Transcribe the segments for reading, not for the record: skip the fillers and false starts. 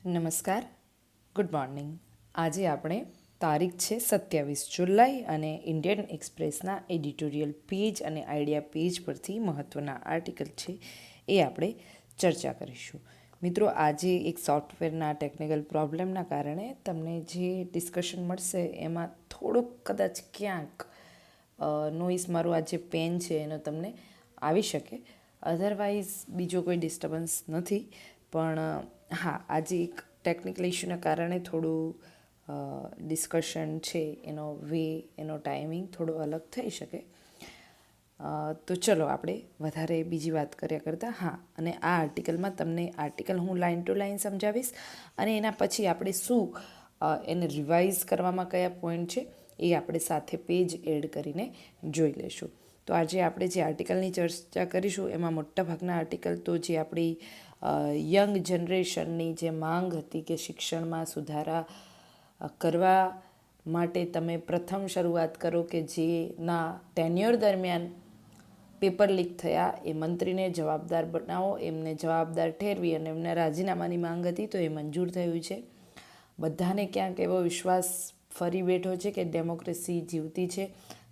નમસ્કાર, good morning. આજે આપણે તારીખ છે 27 જુલાઈ અને ઇન્ડિયન એક્સપ્રેસના એડિટોરિયલ પેજ અને આઈડિયા પેજ પરથી મહત્ત્વના આર્ટિકલ છે એ આપણે ચર્ચા કરીશું. મિત્રો, આજે એક સોફ્ટવેરના ટેકનિકલ પ્રોબ્લેમના કારણે તમને જે ડિસ્કશન મળશે એમાં થોડુંક કદાચ ક્યાંક નોઇસ મારું આ જે પેન છે એનો તમને આવી શકે. અધરવાઇઝ બીજો કોઈ ડિસ્ટર્બન્સ નથી. પણ હા, આજે એક ટેકનિકલ ઇશ્યુના કારણે થોડું ડિસ્કશન છે એનો વે, એનો ટાઈમિંગ થોડો અલગ થઈ શકે. તો ચલો આપણે વધારે બીજી વાત કર્યા કરતાં અને આ આર્ટિકલમાં તમને આર્ટિકલ હું લાઇન ટુ લાઇન સમજાવીશ અને એના પછી આપણે શું એને રિવાઇઝ કરવામાં કયા પોઈન્ટ છે એ આપણે સાથે પેજ એડ કરીને જોઈ લઈશું. તો આજે આપણે જે આર્ટિકલની ચર્ચા કરીશું એમાં મોટાભાગના આર્ટિકલ તો જે આપણી યંગ જનરેશનની જે માંગ હતી કે શિક્ષણમાં સુધારા કરવા માટે તમે પ્રથમ શરૂઆત કરો કે જેના ટેન્યોર દરમિયાન પેપર લીક થયા એ મંત્રીને જવાબદાર બનાવો, એમને જવાબદાર ઠેરવી અને એમના રાજીનામાની માંગ હતી તો એ મંજૂર થયું છે. બધાને ક્યાંક એવો વિશ્વાસ ફરી બેઠો છે કે ડેમોક્રેસી જીવતી છે,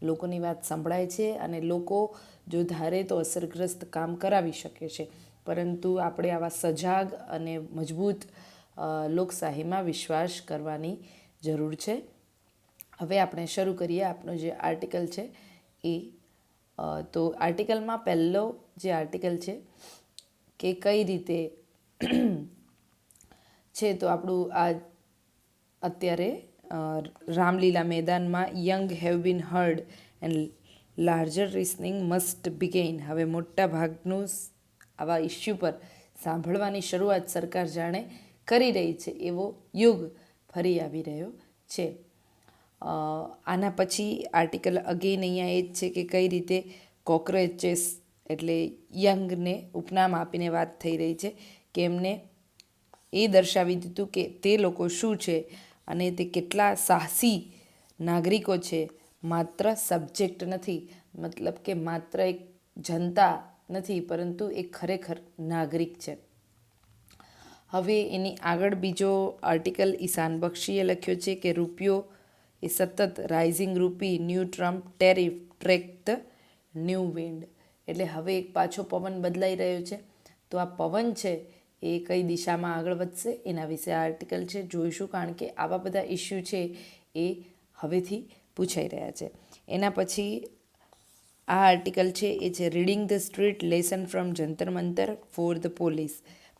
લોકોની વાત સંભળાય છે અને લોકો જો ધારે તો અસરગ્રસ્ત કામ કરાવી શકે છે. પરંતુ આપણે આવા સજાગ અને મજબૂત લોકશાહીમાં વિશ્વાસ કરવાની જરૂર છે. હવે આપણે શરૂ કરીએ આપણો જે આર્ટિકલ છે એ. તો આર્ટિકલમાં પહેલો જે આર્ટિકલ છે કે કઈ રીતે છે તો આપણું આ અત્યારે રામલીલા મેદાનમાં young have been heard and larger reasoning must begin. હવે મોટા ભાગનું આવા ઇસ્યુ પર સાંભળવાની શરૂઆત સરકાર જાણે કરી રહી છે એવો યુગ ફરી આવી રહ્યો છે. આના પછી આર્ટિકલ અગેન અહીંયા એ જ છે કે કઈ રીતે કોક્રોચેસ એટલે યંગને ઉપનામ આપીને વાત થઈ રહી છે કે એમને એ દર્શાવી દીધું કે તે લોકો શું છે અને તે કેટલા સાહસી નાગરિકો છે, માત્ર સબ્જેક્ટ નથી, મતલબ કે માત્ર એક જનતા નથી પરંતુ એ ખરેખર નાગરિક છે. હવે એની આગળ બીજો આર્ટિકલ ઈશાન બક્ષીએ લખ્યો છે કે રૂપિયો એ સતત રાઇઝિંગ રૂપી, new Trump tariff track the new wind. એટલે હવે એક પાછો પવન બદલાઈ રહ્યો છે. તો આ પવન છે એ કઈ દિશામાં આગળ વધશે એના વિશે આ આર્ટિકલ છે, જોઈશું. કારણ કે આવા બધા ઇસ્યુ છે એ હવેથી પૂછાઈ રહ્યા છે. એના પછી આ આર્ટિકલ છે એ છે reading the street lesson from Jantar Mantar for the police.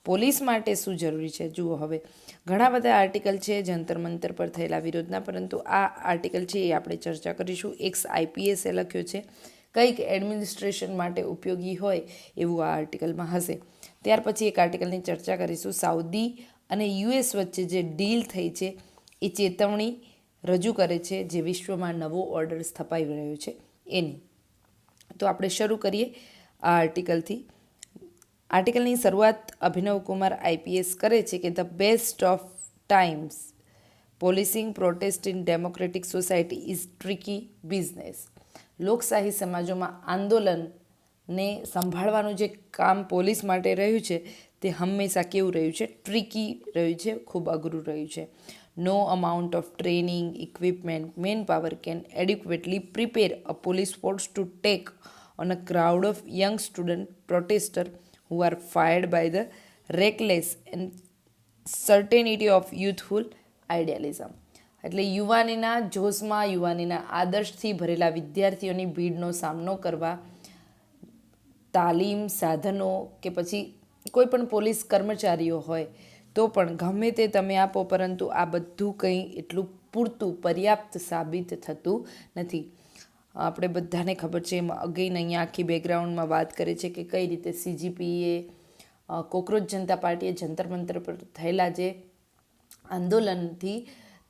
Police માટે શું જરૂરી છે જુઓ. હવે ઘણા બધા આર્ટિકલ છે જંતર મંતર પર થયેલા વિરોધના, પરંતુ આ આર્ટિકલ છે એ આપણે ચર્ચા કરીશું. એક્સ આઈપીએસે લખ્યો છે, કંઈક એડમિનિસ્ટ્રેશન માટે ઉપયોગી હોય એવું આ આર્ટિકલમાં હશે. ત્યાર પછી એક આર્ટિકલની ચર્ચા કરીશું. સાઉદી અને યુએસ વચ્ચે જે ડીલ થઈ છે એ ચેતવણી રજૂ કરે છે જે વિશ્વમાં નવો ઓર્ડર સ્થપાઈ રહ્યો છે એની. તો આપણે શરૂ કરીએ આ આર્ટિકલથી. આર્ટિકલની શરૂઆત અભિનવ કુમાર આઈપીએસ કરે છે કે the best of times polishing protest in democratic society is tricky business. લોકશાહી સમાજોમાં આંદોલનને સંભાળવાનું જે કામ પોલીસ માટે રહ્યું છે તે હંમેશા કેવું રહ્યું છે? ટ્રિકી રહ્યું છે, ખૂબ અઘરું રહ્યું છે. No amount of training, equipment, manpower can adequately prepare a police force to take on a crowd of young student protesters who are fired by the reckless and certainty of youthful idealism. એટલે યુવાનીના જોશમાં, યુવાનીના આદર્શથી ભરેલા વિદ્યાર્થીઓની ભીડનો સામનો કરવા તાલીમ, સાધનો કે પછી કોઈ પણ પોલીસ કર્મચારીઓ હોય તો પણ ગમે તે તમે આપો, પરંતુ આ બધું કંઈ એટલું પૂરતું પર્યાપ્ત સાબિત થતું નથી. આપણે બધાને ખબર છે. એમાં અગેન અહીંયા આખી બેકગ્રાઉન્ડમાં વાત કરે છે કે કઈ રીતે સીજીપીએ, કોકરોચ જનતા પાર્ટીએ જંતર મંતર પર થયેલા જે આંદોલનથી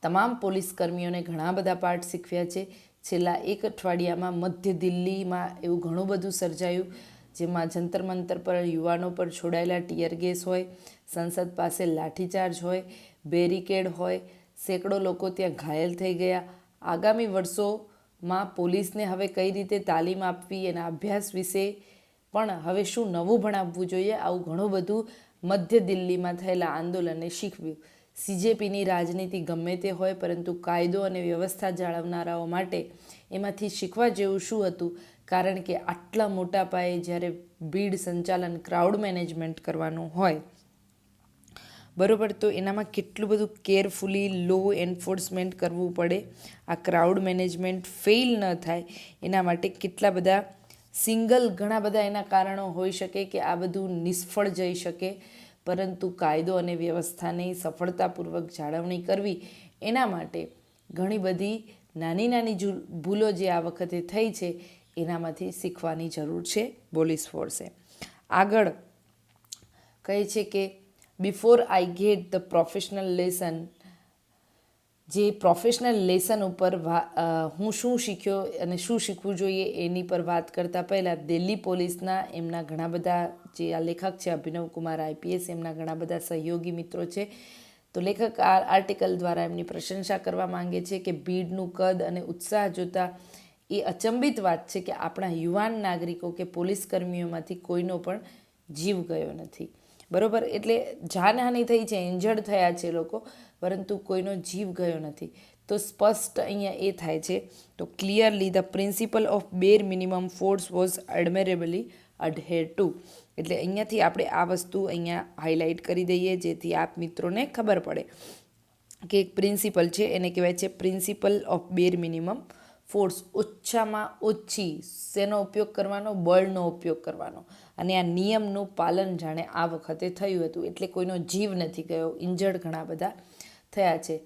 તમામ પોલીસ કર્મીઓને ઘણા બધા પાઠ શીખવ્યા છે. છેલ્લા એક અઠવાડિયામાં મધ્ય દિલ્હીમાં એવું ઘણું બધું સર્જાયું જેમાં જંતર મંતર પર યુવાનો પર છોડાયેલા ટીયર ગેસ હોય, સંસદ પાસે લાઠીચાર્જ હોય, બેરિકેડ હોય, સેંકડો લોકો ત્યાં ઘાયલ થઈ ગયા. આગામી વર્ષોમાં પોલીસને હવે કઈ રીતે તાલીમ આપવી, એના અભ્યાસ વિશે પણ હવે શું નવું ભણાવવું જોઈએ, આવું ઘણું બધું મધ્ય દિલ્હીમાં થયેલા આંદોલને શીખવ્યું. CJPની રાજનીતિ ગમે તે હોય, પરંતુ કાયદો અને વ્યવસ્થા જાળવનારાઓ માટે એમાંથી શીખવા જેવું શું હતું? કારણ કે આટલા મોટા પાયે જ્યારે ભીડ સંચાલન, ક્રાઉડ મેનેજમેન્ટ કરવાનું હોય, બરાબર, તો એનામાં કેટલું બધું કેરફુલી લો એન્ફોર્સમેન્ટ કરવું પડે. આ ક્રાઉડ મેનેજમેન્ટ ફેઇલ ન થાય એના માટે કેટલા બધા ઘણા બધા એના કારણો હોઈ શકે કે આ બધું નિષ્ફળ જઈ શકે. પરંતુ કાયદો અને વ્યવસ્થાની સફળતાપૂર્વક જાળવણી કરવી એના માટે ઘણી બધી નાની નાની ભૂલો જે આ વખતે થઈ છે એનામાંથી શીખવાની જરૂર છે પોલીસ ફોર્સે. આગળ કહે છે કે before I get the professional lesson, જે પ્રોફેશનલ લેસન ઉપર હું શું શીખ્યો અને શું શીખવું જોઈએ એની પર વાત કરતાં પહેલાં દિલ્હી પોલીસના એમના ઘણા બધા જે આ લેખક છે અભિનવ કુમાર IPS, એમના ઘણા બધા સહયોગી મિત્રો છે. તો લેખક આ આર્ટિકલ દ્વારા એમની પ્રશંસા કરવા માંગે છે કે ભીડનું કદ અને ઉત્સાહ જોતા એ અચંબિત વાત છે કે આપણા યુવાન નાગરિકો કે પોલીસ કર્મીઓમાંથી કોઈનો પણ જીવ ગયો નથી. બરાબર, એટલે જાનહાનિ થઈ છે, ઇન્જર્ડ થયા છે લોકો, પરંતુ કોઈનો જીવ ગયો નથી. તો સ્પષ્ટ અહીંયા એ થાય છે. તો clearly the principle of bare minimum force was admirably adhered to. એટલે અહીંયાથી આપણે આ વસ્તુ અહીંયા હાઇલાઇટ કરી દઈએ જેથી આપ મિત્રોને ખબર પડે કે એક પ્રિન્સિપલ છે એને કહેવાય છે principle of bare minimum force. ઓછામાં ઓછી શેનો ઉપયોગ કરવાનો? બળનો ઉપયોગ કરવાનો. અને આ નિયમનું પાલન જાણે આ વખતે થયું હતું, એટલે કોઈનો જીવ નથી ગયો, ઇન્જર્ડ ઘણા બધા થયા છે.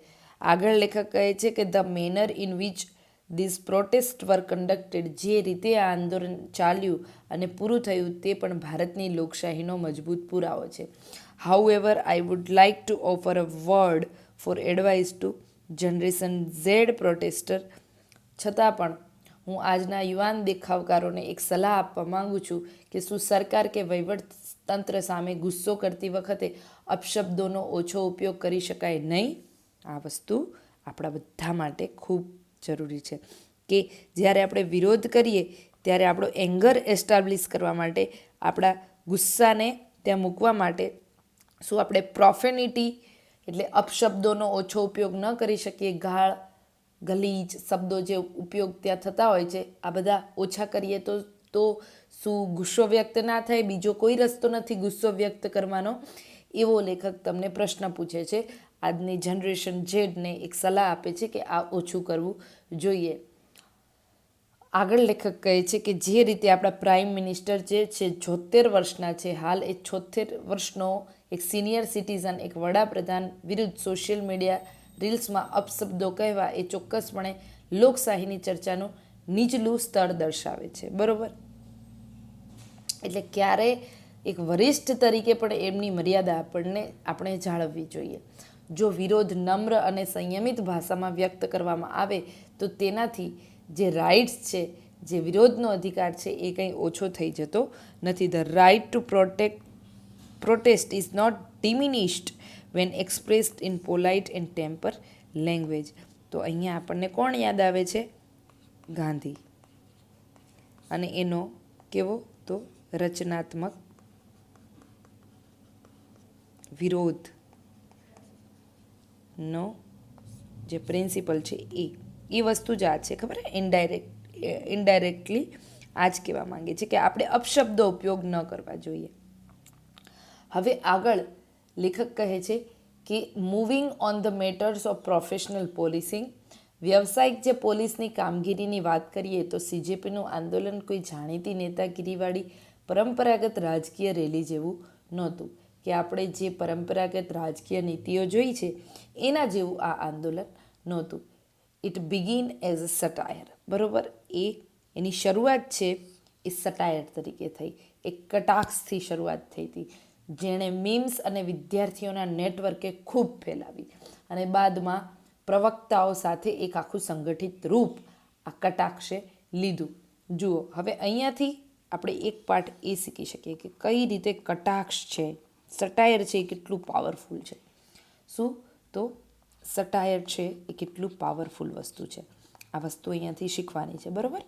આગળ લેખક કહે છે કે the manner in which this protest were conducted, જે રીતે આ આંદોલન ચાલ્યું અને પૂરું થયું તે પણ ભારતની લોકશાહીનો મજબૂત પુરાવો છે. However I would like to offer a word for advice to generation Z protester. છતાં પણ હું આજના યુવાન દેખાવકારોને એક સલાહ આપવા માગું છું કે શું સરકાર કે વહીવટતંત્ર સામે ગુસ્સો કરતી વખતે અપશબ્દોનો ઓછો ઉપયોગ કરી શકાય નહીં? આ વસ્તુ આપણા બધા માટે ખૂબ જરૂરી છે કે જ્યારે આપણે વિરોધ કરીએ ત્યારે આપણો એંગર એસ્ટાબ્લિશ કરવા માટે, આપણા ગુસ્સાને ત્યાં મૂકવા માટે શું આપણે પ્રોફેનિટી એટલે અપશબ્દોનો ઓછો ઉપયોગ ન કરી શકીએ? ગાળ, ગલીચ શબ્દો જે ઉપયોગ ત્યાં થતા હોય છે, આ બધા ઓછા કરીએ તો શું ગુસ્સો વ્યક્ત ના થાય? બીજો કોઈ રસ્તો નથી ગુસ્સો વ્યક્ત કરવાનો? એવો લેખક તમને પ્રશ્ન પૂછે છે. આજની જનરેશન ઝેડને એક સલાહ આપે છે કે આ ઓછું કરવું જોઈએ. આગળ લેખક કહે છે કે જે રીતે આપણા પ્રાઇમ મિનિસ્ટર જે છે 76 વર્ષના છે, હાલ એ 76 વર્ષનો એક સિનિયર સિટીઝન, એક વડાપ્રધાન વિરુદ્ધ સોશિયલ મીડિયા રીલ્સમાં અપશબ્દો કહેવા એ ચોક્કસપણે લોકશાહીની ચર્ચાનું નીચલું સ્તર દર્શાવે છે. બરાબર, એટલે ક્યારે એક વરિષ્ઠ તરીકે પણ એમની મર્યાદા આપણે જાળવવી જોઈએ. જો વિરોધ નમ્ર અને સંયમિત ભાષામાં વ્યક્ત કરવામાં આવે તો તેનાથી જે રાઇટ્સ છે, જે વિરોધનો અધિકાર છે, એ કંઈ ઓછો થઈ જતો નથી. The right to protest is not diminished when expressed in polite and temper language. તો અહીંયા આપણને કોણ યાદ આવે છે? ગાંધી. અને એનો કેવો? તો રચનાત્મક વિરોધનો જે પ્રિન્સિપલ છે એ વસ્તુ જ આ છે, ખબર? ઇનડાયરેક્ટલી આ જ કહેવા માંગે છે કે આપણે અપશબ્દો ઉપયોગ ન કરવા જોઈએ. હવે આગળ લેખક કહે છે કે moving on the matters of professional policing, વ્યવસાયિક જે પોલીસની કામગીરીની વાત કરીએ તો CJPનું આંદોલન કોઈ જાણીતી નેતાગીરીવાળી પરંપરાગત રાજકીય રેલી જેવું નહોતું કે આપણે જે પરંપરાગત રાજકીય નીતિઓ જોઈ છે એના જેવું આ આંદોલન નહોતું. It begin as a satire. બરાબર, એની શરૂઆત છે એ સટાયર તરીકે થઈ, એક કટાક્ષથી શરૂઆત થઈ હતી જેણે મીમ્સ અને વિદ્યાર્થીઓના નેટવર્કે ખૂબ ફેલાવી અને બાદમાં પ્રવક્તાઓ સાથે એક આખું સંગઠિત રૂપ આ કટાક્ષે લીધું. જુઓ, હવે અહીંયાથી આપણે એક પાઠ એ શીખી શકીએ કે કઈ રીતે કટાક્ષ છે, સટાયર છે, એ કેટલું પાવરફુલ છે. શું? તો સટાયર છે એ કેટલું પાવરફુલ વસ્તુ છે. આ વસ્તુ અહીંયાથી શીખવાની છે. બરાબર,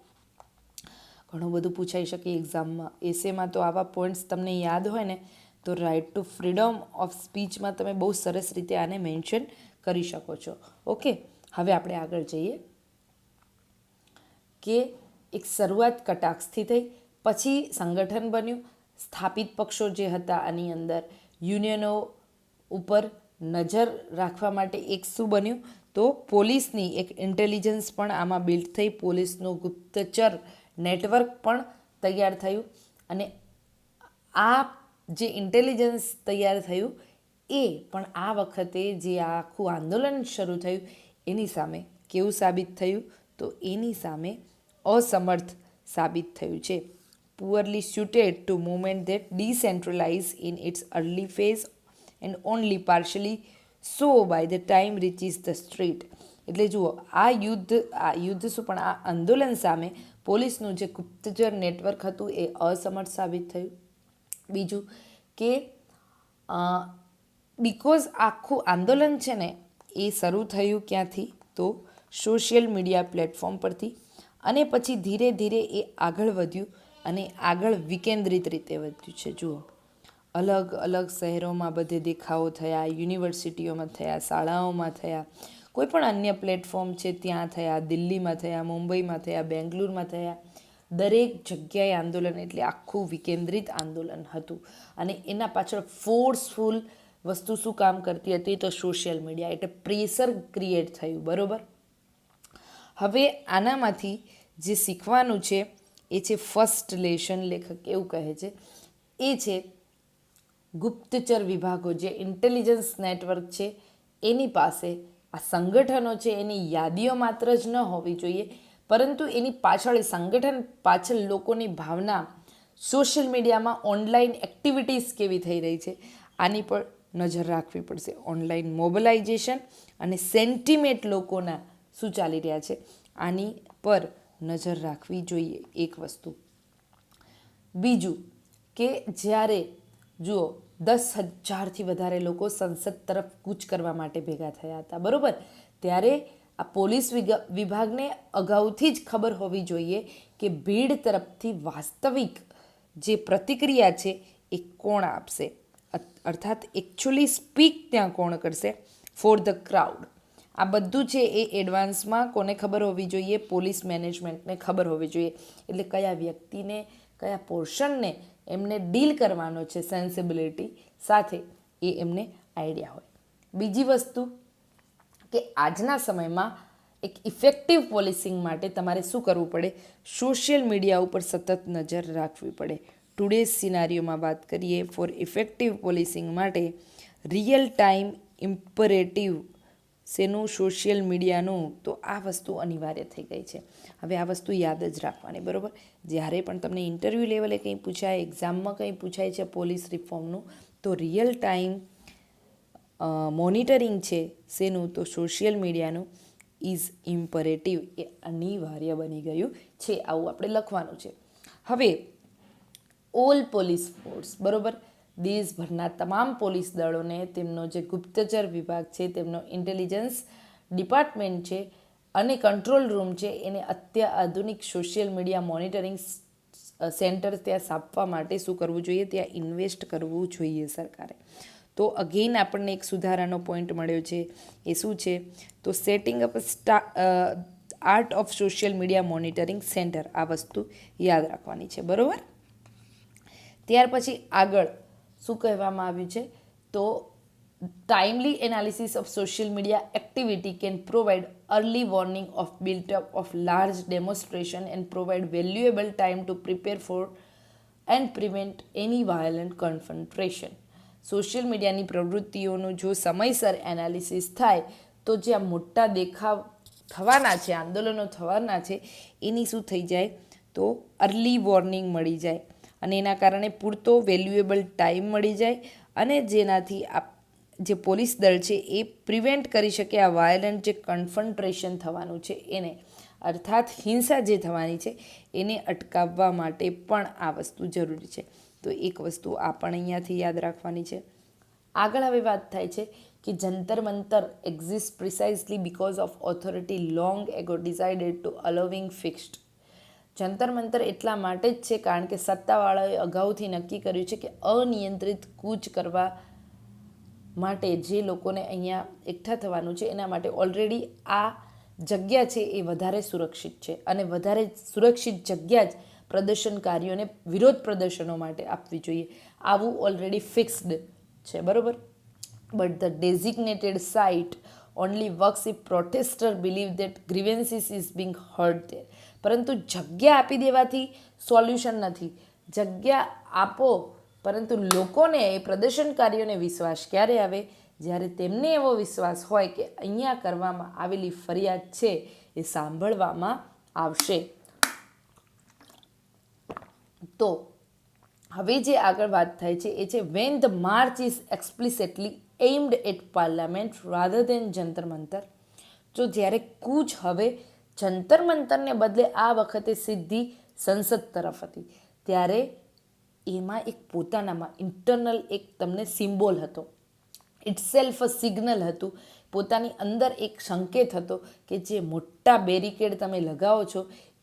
ઘણું બધું પૂછાઈ શકે એક્ઝામમાં, એસેમાં તો આવા પોઈન્ટ્સ તમને યાદ હોય ને તો રાઇટ ટુ ફ્રીડમ ઓફ સ્પીચમાં તમે બહુ સરસ રીતે આને મેન્શન કરી શકો છો. ઓકે, હવે આપણે આગળ જઈએ કે એક શરૂઆત કટાક્ષથી થઈ, પછી સંગઠન બન્યું, સ્થાપિત પક્ષો જે હતા આની અંદર યુનિયનો ઉપર નજર રાખવા માટે એક શું બન્યું, તો પોલીસની એક ઇન્ટેલિજન્સ પણ આમાં બિલ્ડ થઈ, પોલીસનું ગુપ્તચર નેટવર્ક પણ તૈયાર થયું. અને આ જે ઇન્ટેલિજન્સ તૈયાર થયું એ પણ આ વખતે જે આ આખું આંદોલન શરૂ થયું એની સામે કેવું સાબિત થયું, તો એની સામે અસમર્થ સાબિત થયું છે. પુઅરલી suited to movement that decentralized in its early phase and only partially so by the time reaches the street. એટલે જુઓ, આ યુદ્ધ શું પણ આ આંદોલન સામે પોલીસનું જે ગુપ્તચર નેટવર્ક હતું એ અસમર્થ સાબિત થયું. બીજું કે બિકોઝ આખું આંદોલન છે ને એ શરૂ થયું ક્યાંથી, તો સોશિયલ મીડિયા પ્લેટફોર્મ પરથી, અને પછી ધીરે ધીરે એ આગળ વધ્યું અને આગળ વિકેન્દ્રિત રીતે વધ્યું છે. જુઓ, અલગ અલગ શહેરોમાં બધે દેખાવો થયા, યુનિવર્સિટીઓમાં થયા, શાળાઓમાં થયા, કોઈ પણ અન્ય પ્લેટફોર્મ છે ત્યાં થયા, દિલ્હીમાં થયા, મુંબઈમાં થયા, બેંગ્લુરમાં થયા, દરેક જગ્યાએ આંદોલન એટલે આખું વિકેન્દ્રિત આંદોલન હતું. અને એના પાછળ ફોર્સફુલ વસ્તુ શું કામ કરતી હતી, તો સોશિયલ મીડિયા, એટલે પ્રેશર ક્રિએટ થયું. બરાબર, હવે આનામાંથી જે શીખવાનું છે એ છે ફર્સ્ટ લેશન. લેખક એવું કહે છે એ છે ગુપ્તચર વિભાગો જે ઇન્ટેલિજન્સ નેટવર્ક છે એની પાસે આ સંગઠનો છે એની યાદીઓ માત્ર જ ન હોવી જોઈએ, પરંતુ એની પાછળ સંગઠન પાછળ લોકોની ભાવના, સોશિયલ મીડિયામાં ઓનલાઈન એક્ટિવિટીઝ કેવી થઈ રહી છે આની પર નજર રાખવી પડશે. ઓનલાઈન મોબિલાઇઝેશન અને સેન્ટિમેન્ટ લોકોના શું ચાલી રહ્યા છે આની પર નજર રાખવી જોઈએ, એક વસ્તુ. બીજું કે જ્યારે જુઓ 10,000થી વધારે લોકો સંસદ તરફ કૂચ કરવા માટે ભેગા થયા હતા, બરાબર, ત્યારે આ પોલીસ વિભાગને અગાઉથી જ ખબર હોવી જોઈએ કે ભીડ તરફથી વાસ્તવિક જે પ્રતિક્રિયા છે એ કોણ આપશે, અર્થાત એકચ્યુઅલી સ્પીક ત્યાં કોણ કરશે ફોર ધ ક્રાઉડ. આ બધું છે એ એડવાન્સમાં કોને ખબર હોવી જોઈએ, પોલીસ મેનેજમેન્ટને ખબર હોવી જોઈએ. એટલે કયા વ્યક્તિને, કયા પોર્શનને એમને ડીલ કરવાનો છે સેન્સિબિલિટી સાથે એ એમને આઈડિયા હોય. બીજી વસ્તુ કે આજના સમયમાં એક ઇફેક્ટિવ પોલિસિંગ માટે તમારે શું કરવું પડે, સોશિયલ મીડિયા ઉપર સતત નજર રાખવી પડે. ટુડેઝ સિનારીઓમાં વાત કરીએ, ફોર ઇફેક્ટિવ પોલિસિંગ માટે રિયલ ટાઈમ ઇમ્પરેટિવ શેનું, સોશિયલ મીડિયાનું, તો આ વસ્તુ અનિવાર્ય થઈ ગઈ છે. હવે આ વસ્તુ યાદ જ રાખવાની, બરાબર. જ્યારે પણ તમને ઇન્ટરવ્યૂ લેવલે કંઈ પૂછાય, એક્ઝામમાં કંઈ પૂછાય છે પોલીસ રિફોર્મનું, તો રિયલ ટાઈમ મોનિટરિંગ છે શેનું, તો સોશિયલ મીડિયાનું ઇઝ ઇમ્પરેટિવ, એ અનિવાર્ય બની ગયું છે. આવું આપણે લખવાનું છે. હવે ઓલ પોલીસ ફોર્સ, બરાબર, દેશભરના તમામ પોલીસ દળોને તેમનો જે ગુપ્તચર વિભાગ છે, તેમનો ઇન્ટેલિજન્સ ડિપાર્ટમેન્ટ છે અને કંટ્રોલ રૂમ છે, એને અત્યાધુનિક સોશિયલ મીડિયા મોનિટરિંગ સેન્ટર ત્યાં સ્થાપવા માટે શું કરવું જોઈએ, ત્યાં ઇન્વેસ્ટ કરવું જોઈએ સરકારે. તો અગેઇન આપણને એક સુધારાનો પોઈન્ટ મળ્યો છે. એ શું છે, તો setting up art of social media monitoring centre. આ વસ્તુ યાદ રાખવાની છે, બરાબર. ત્યાર પછી આગળ શું કહેવામાં આવ્યું છે, તો timely analysis of social media activity can provide early warning of buildup of large demonstration and provide valuable time to prepare for and prevent any violent confrontation. Social મીડિયાની પ્રવૃત્તિઓનું જો સમયસર એનાલિસિસ થાય તો જે આ મોટા દેખાવ થવાના છે, આંદોલનો થવાના છે, એની શું થઈ જાય, તો અર્લી વોર્નિંગ મળી જાય અને એના કારણે પૂરતો વેલ્યુએબલ ટાઈમ મળી જાય અને જેનાથી જે પોલીસ દળ છે એ પ્રિવેન્ટ કરી શકે આ વાયોલન્ટ જે કન્ફન્ટ્રેશન થવાનું છે એને, અર્થાત હિંસા જે થવાની છે એને અટકાવવા માટે પણ આ વસ્તુ જરૂરી છે. તો એક વસ્તુ આ પણ અહીંયાથી યાદ રાખવાની છે. આગળ હવે વાત થાય છે કે Jantar Mantar exist precisely because of authority long ago decided to allowing fixed. Jantar Mantar એટલા માટે જ છે કારણ કે સત્તાવાળાએ અગાઉથી નક્કી કર્યું છે કે અનિયંત્રિત કૂચ કરવા માટે જે લોકોને અહીંયા એકઠા થવાનું છે એના માટે ઓલરેડી આ જગ્યા છે એ વધારે સુરક્ષિત છે અને વધારે સુરક્ષિત જગ્યા જ પ્રદર્શનકારીઓને વિરોધ પ્રદર્શનો માટે આપવી જોઈએ. આવું ઓલરેડી ફિક્સ્ડ છે, બરાબર. But the designated site only works if protester believe that grievances is being heard there. પરંતુ જગ્યા આપી દેવાથી સોલ્યુશન નથી. જગ્યા આપો, પરંતુ લોકોને એ પ્રદર્શનકારીઓને વિશ્વાસ ક્યારે આવે? જ્યારે તેમને એવો વિશ્વાસ હોય કે અહીંયા કરવામાં આવેલી ફરિયાદ છે એ સાંભળવામાં આવશે. તો હવે જે આગળ વાત થાય છે એ છે when the march is explicitly aimed at Parliament rather than Jantar Mantar. જો જ્યારે કૂચ હવે જંતર મંતરને બદલે આ વખતે સીધી સંસદ તરફ હતી, ત્યારે એમાં એક પોતાનામાં ઇન્ટરનલ એક તમને સિમ્બોલ હતો, ઇટસેલ્ફ અ સિગ્નલ હતું, પોતાની અંદર એક સંકેત હતો કે જે મોટા બેરિકેડ તમે લગાવો છો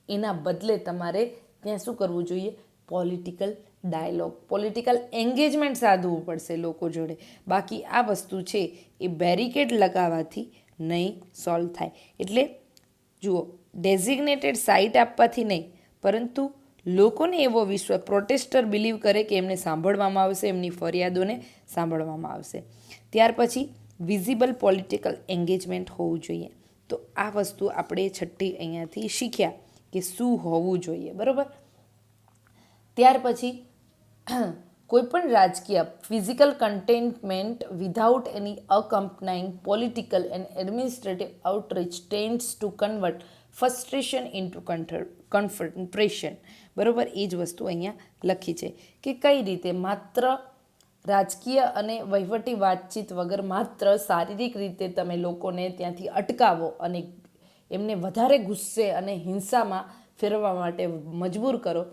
એના બદલે તમારે ત્યાં શું કરવું જોઈએ? પોલિટિકલ ડાયલોગ, પોલિટિકલ એન્ગેજમેન્ટ સાધવું પડશે લોકો જોડે. બાકી આ વસ્તુ છે એ બેરિકેડ લગાવવાથી નહીં સોલ્વ થાય. એટલે જુઓ, ડેઝિગ્નેટેડ સાઇટ આપવાથી નહીં, પરંતુ લોકોને એવો વિશ્વાસ, પ્રોટેસ્ટર બિલીવ કરે કે એમને સાંભળવામાં આવશે, એમની ફરિયાદોને સાંભળવામાં આવશે. ત્યાર પછી વિઝિબલ પોલિટિકલ એન્ગેજમેન્ટ હોવું જોઈએ. તો આ વસ્તુ આપણે છઠ્ઠી અહીંયાથી શીખ્યા કે શું હોવું જોઈએ, બરાબર. ત્યાર પછી કોઈપણ રાજકીય physical containment without any accompanying political and administrative outreach tends to convert frustration into confrontation. બરાબર, એ જ વસ્તુ અહીંયા લખી છે કે કઈ રીતે માત્ર રાજકીય અને વહીવટી વાતચીત વગર માત્ર શારીરિક રીતે તમે લોકોને ત્યાંથી અટકાવો અને એમને વધારે ગુસ્સે અને હિંસામાં ફેરવવા માટે મજબૂર કરો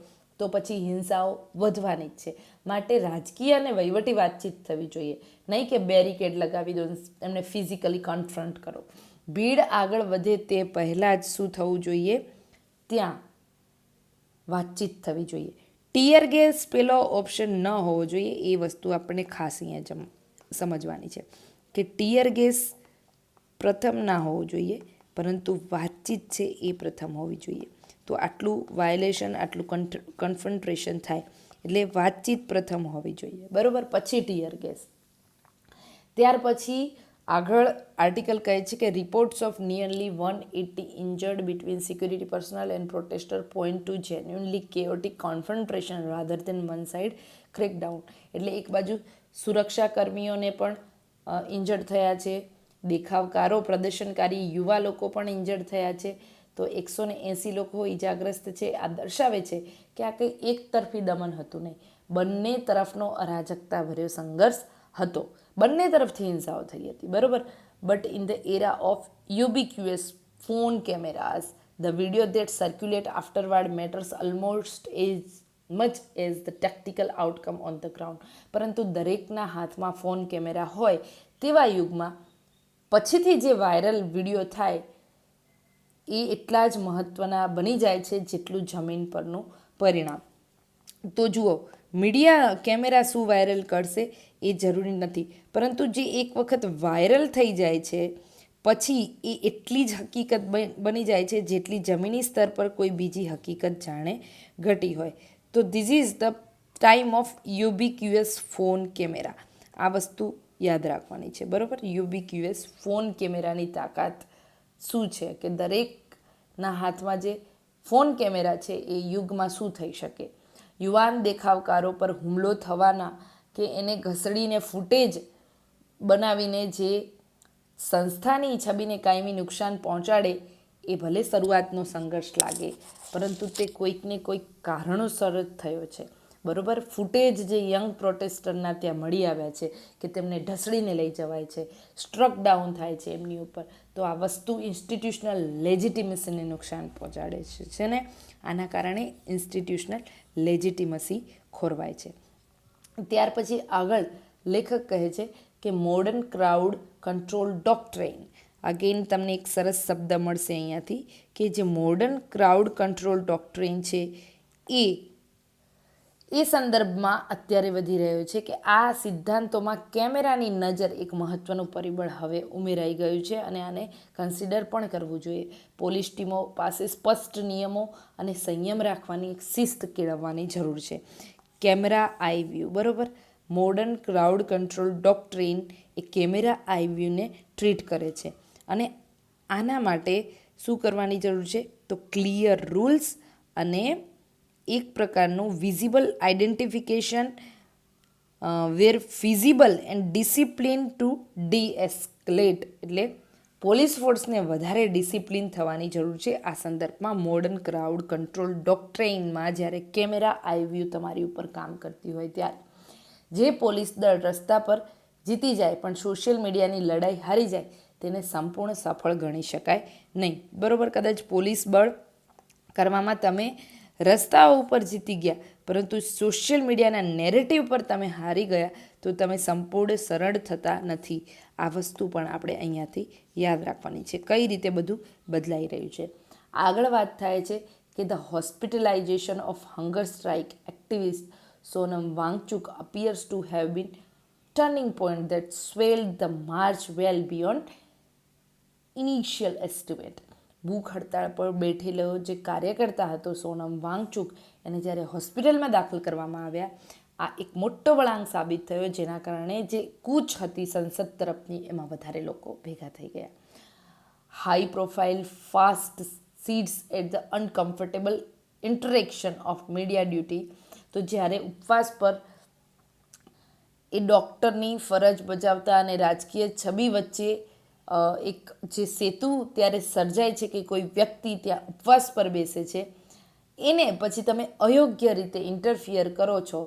તો પછી હિંસાઓ વધવાની જ છે. માટે રાજકીય અને વહીવટી વાતચીત થવી જોઈએ, નહીં કે બેરિકેડ લગાવી દો, એમને ફિઝિકલી કન્ફ્રન્ટ કરો. ભીડ આગળ વધે તે પહેલાં જ શું થવું જોઈએ? ત્યાં વાતચીત થવી જોઈએ. ટીયર ગેસ પેલો ઓપ્શન ન હોવો જોઈએ. એ વસ્તુ આપણને ખાસ અહીંયા સમજવાની છે કે ટીયર ગેસ પ્રથમ ના હોવો જોઈએ, પરંતુ વાતચીત છે એ પ્રથમ હોવી જોઈએ. તો આટલું વાયોલેશન, આટલું કન્ફ્રન્ટ્રેશન થાય એટલે વાતચીત પ્રથમ હોવી જોઈએ, બરાબર. પછી ટીયર ગેસ. ત્યાર પછી આગળ આર્ટિકલ કહે છે કે reports of nearly 180 injured between security personnel and protester point to genuinely chaotic confrontation rather than one side crackdown. એટલે એક બાજુ સુરક્ષાકર્મીઓને પણ ઇન્જર્ડ થયા છે, દેખાવકારો, પ્રદર્શનકારી યુવા લોકો પણ ઇન્જર્ડ થયા છે. તો 180 લોકો ઇજાગ્રસ્ત છે. આ દર્શાવે છે કે આ કંઈ એક તરફી દમન હતું નહીં, બંને તરફનો અરાજકતા ભર્યો સંઘર્ષ હતો, બંને તરફથી હિંસાઓ થઈ હતી, બરાબર. But in the era of ubiquitous phone cameras the video that circulate afterward matters almost as much as the tactical outcome on the ground. પરંતુ દરેકના હાથમાં ફોન કેમેરા હોય તેવા યુગમાં પછીથી જે વાયરલ વિડીયો થાય એ એટલા જ મહત્ત્વના બની જાય છે જેટલું જમીન પરનું પરિણામ. તો જુઓ, મીડિયા કેમેરા શું વાયરલ કરશે એ જરૂરી નથી, પરંતુ જે એક વખત વાયરલ થઈ જાય છે પછી એ એટલી જ હકીકત બની જાય છે જેટલી જમીની સ્તર પર કોઈ બીજી હકીકત જાણે ઘટી હોય. તો this is the time of ubiquitous phone camera. આ વસ્તુ યાદ રાખવાની છે, બરાબર. યુબિક્યુઅસ ફોન કેમેરાની તાકાત શું છે કે દરેકના હાથમાં જે ફોન કેમેરા છે એ યુગમાં શું થઈ શકે? યુવાન દેખાવકારો પર હુમલો થવાના કે એને ઘસડીને ફૂટેજ બનાવીને જે સંસ્થાની છબીને કાયમી નુકસાન પહોંચાડે એ ભલે શરૂઆતનો સંઘર્ષ લાગે, પરંતુ તે કોઈકને કોઈક કારણોસર જ થયો છે, બરાબર. ફૂટેજ જે યંગ પ્રોટેસ્ટરના ત્યાં મળી આવ્યા છે કે તેમને ઢસડીને લઈ જવાય છે, સ્ટ્રક ડાઉન થાય છે એમની ઉપર, તો આ વસ્તુ ઇન્સ્ટિટ્યુશનલ લેજિટિમસીને નુકસાન પહોંચાડે છે ને આના કારણે ઇન્સ્ટિટ્યુશનલ લેજિટિમસી ખોરવાય છે. ત્યાર પછી આગળ લેખક કહે છે કે મોડર્ન ક્રાઉડ કંટ્રોલ ડોક્ટ્રેન. અગેન તમને એક સરસ શબ્દ મળશે અહીંયાથી કે જે મોડર્ન ક્રાઉડ કંટ્રોલ ડોક્ટ્રિન છે એ સંદર્ભમાં અત્યારે વધી રહ્યો છે કે આ સિદ્ધાંતોમાં કેમેરાની નજર એક મહત્ત્વનું પરિબળ હવે ઉમેરાઈ ગયું છે અને આને કન્સિડર પણ કરવું જોઈએ. પોલીસ ટીમો પાસે સ્પષ્ટ નિયમો અને સંયમ રાખવાની એક શિસ્ત કેળવવાની જરૂર છે. કેમેરા આઈ વ્યૂ, બરાબર. મોડર્ન ક્રાઉડ કંટ્રોલ ડોક્ટ્રિન એ કેમેરા આઈ વ્યૂને ટ્રીટ કરે છે અને આના માટે શું કરવાની જરૂર છે તો ક્લિયર રૂલ્સ અને એક પ્રકારનું visible identification where feasible and discipline to deescalate, એટલે પોલીસ ફોર્સને વધારે ડિસિપ્લિન થવાની જરૂર છે આ સંદર્ભમાં. મોડર્ન ક્રાઉડ કંટ્રોલ ડોક્ટ્રિનમાં જ્યારે કેમેરા આઈ વ્યૂ તમારી ઉપર કામ કરતી હોય ત્યારે જે પોલીસ દળ રસ્તા પર જીતી જાય પણ સોશિયલ મીડિયાની લડાઈ હારી જાય તેને સંપૂર્ણ સફળ ગણી શકાય નહીં, બરાબર. કદાચ પોલીસ બળ કરવામાં તમે રસ્તાઓ ઉપર જીતી ગયા પરંતુ સોશિયલ મીડિયાના નેરેટિવ પર તમે હારી ગયા તો તમે સંપૂર્ણ સરળ થતા નથી. આ વસ્તુ પણ આપણે અહીંયાથી યાદ રાખવાની છે કઈ રીતે બધું બદલાઈ રહ્યું છે. આગળ વાત થાય છે કે the hospitalisation of hunger strike activist Sonam Wangchuk appears to have been turning point that swelled the march well beyond initial estimate. ભૂખ હડતાળ પર બેઠેલો જે કાર્યકર્તા હતો સોનમ વાંગચુક એને જ્યારે હોસ્પિટલમાં દાખલ કરવામાં આવ્યા આ એક મોટો વળાંક સાબિત થયો જેના કારણે જે કૂચ હતી સંસદ તરફની એમાં વધારે લોકો ભેગા થઈ ગયા. High profile fast seeds at the uncomfortable interaction of media duty. તો જ્યારે ઉપવાસ પર એ ડૉક્ટરની ફરજ બજાવતા અને રાજકીય છબી વચ્ચે એક જે સેતુ ત્યારે સર્જાય છે કે કોઈ વ્યક્તિ ત્યાં ઉપવાસ પર બેસે છે એને પછી તમે અયોગ્ય રીતે ઇન્ટરફિયર કરો છો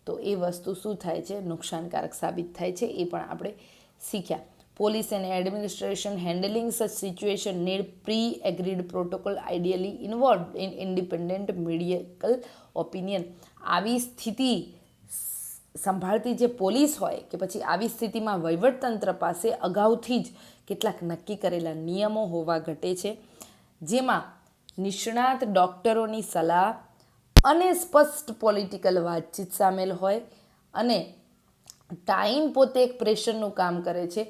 તો એ વસ્તુ શું થાય છે નુકસાનકારક સાબિત થાય છે એ પણ આપણે શીખ્યા. Police and administration handling such situation need pre agreed protocol ideally involve in independent medical opinion. આવી સ્થિતિ સંભાળતી જે પોલીસ હોય કે પછી આવી સ્થિતિમાં વહીવટતંત્ર પાસે અગાઉથી જ કેટલાક નક્કી કરેલા નિયમો હોવા ઘટે છે જેમાં નિષ્ણાત ડૉક્ટરોની સલાહ અને સ્પષ્ટ પોલિટિકલ વાતચીત સામેલ હોય અને ટાઈમ પોતે એક પ્રેશરનું કામ કરે છે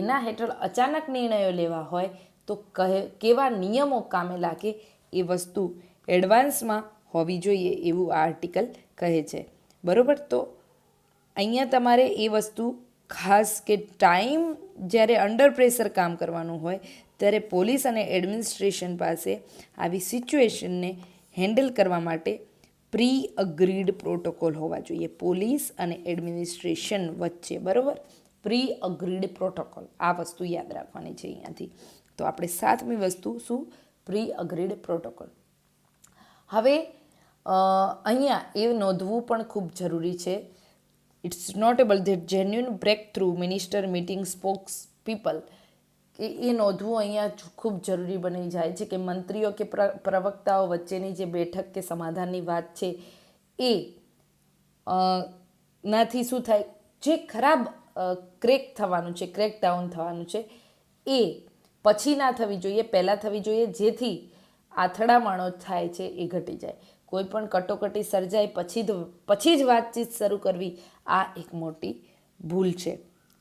એના હેઠળ અચાનક નિર્ણયો લેવા હોય તો કેવા નિયમો કામે લાગે એ વસ્તુ એડવાન્સમાં હોવી જોઈએ એવું આ આર્ટિકલ કહે છે, બરાબર. તો અહીંયા તમારે એ વસ્તુ ખાસ કે ટાઈમ જ્યારે અંડર પ્રેશર કામ કરવાનું હોય ત્યારે પોલીસ અને એડમિનિસ્ટ્રેશન પાસે આવી સિચ્યુએશનને હેન્ડલ કરવા માટે પ્રી અગ્રીડ પ્રોટોકોલ હોવા જોઈએ પોલીસ અને એડમિનિસ્ટ્રેશન વચ્ચે, બરાબર. પ્રી અગ્રીડ પ્રોટોકોલ આ વસ્તુ યાદ રાખવાની છે અહીંયાથી. તો આપણે 7મી વસ્તુ શું પ્રી અગ્રીડ પ્રોટોકોલ. હવે અહીંયા એ નોંધવું પણ ખૂબ જરૂરી છે. It's notable that genuine breakthrough minister meeting spokespeople કે એ નોંધવું અહીંયા ખૂબ જરૂરી બની જાય છે કે મંત્રીઓ કે પ્રવક્તાઓ વચ્ચેની જે બેઠક કે સમાધાનની વાત છે એ નાથી શું થાય જે ખરાબ ક્રેક થવાનું છે ક્રેકડાઉન થવાનું છે એ પછી ના થવી જોઈએ પહેલાં થવી જોઈએ જેથી આથડામણો થાય છે એ ઘટી જાય. કોઈ પણ કટોકટી સર્જાય પછી જ વાતચીત શરૂ કરવી આ એક મોટી ભૂલ છે.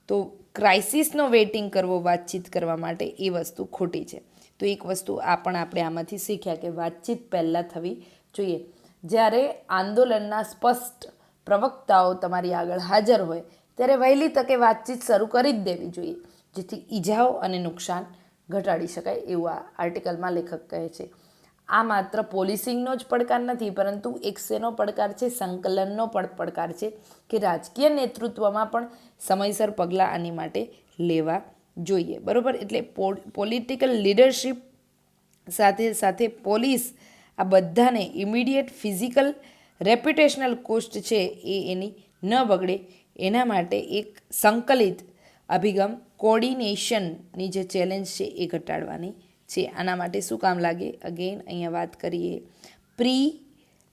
તો ક્રાઇસિસનો વેઇટિંગ કરવો વાતચીત કરવા માટે એ વસ્તુ ખોટી છે. તો એક વસ્તુ આ પણ આપણે આમાંથી શીખ્યા કે વાતચીત પહેલાં થવી જોઈએ. જ્યારે આંદોલનના સ્પષ્ટ પ્રવક્તાઓ તમારી આગળ હાજર હોય ત્યારે વહેલી તકે વાતચીત શરૂ કરી જ દેવી જોઈએ જેથી ઈજાઓ અને નુકસાન ઘટાડી શકાય એવું આ આર્ટિકલમાં લેખક કહે છે. આ માત્ર પોલિસિંગનો જ પડકાર નથી પરંતુ એક શેનો પડકાર છે સંકલનનો પણ પડકાર છે કે રાજકીય નેતૃત્વમાં પણ સમયસર પગલાં આની માટે લેવા જોઈએ, બરાબર. એટલે પોલિટિકલ લીડરશિપ સાથે સાથે પોલીસ આ બધાને ઇમિડિયેટ ફિઝિકલ રેપ્યુટેશનલ કોસ્ટ છે એ એની ન બગડે એના માટે એક સંકલિત અભિગમ કોર્ડિનેશનની જે ચેલેન્જ છે એ ઘટાડવાની છે. આના માટે શું કામ લાગે અગેન અહીંયા વાત કરીએ પ્રી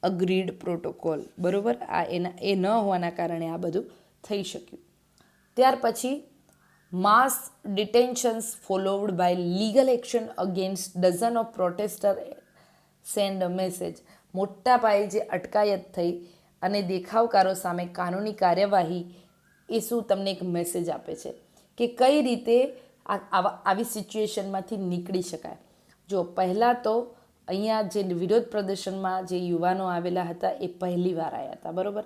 અગ્રીડ પ્રોટોકોલ, બરાબર. આ એ ન હોવાના કારણે આ બધું થઈ શક્યું. ત્યાર પછી mass detentions followed by legal action against dozen of protester send a message. મોટા પાયે જે અટકાયત થઈ અને દેખાવકારો સામે કાનૂની કાર્યવાહી એ શું તમને એક મેસેજ આપે છે કે કઈ રીતે આવી સિચ્યુએશનમાંથી નીકળી શકાય. જો પહેલાં તો અહીંયા જે વિરોધ પ્રદર્શનમાં જે યુવાનો આવેલા હતા એ પહેલી વાર આવ્યા હતા, બરાબર.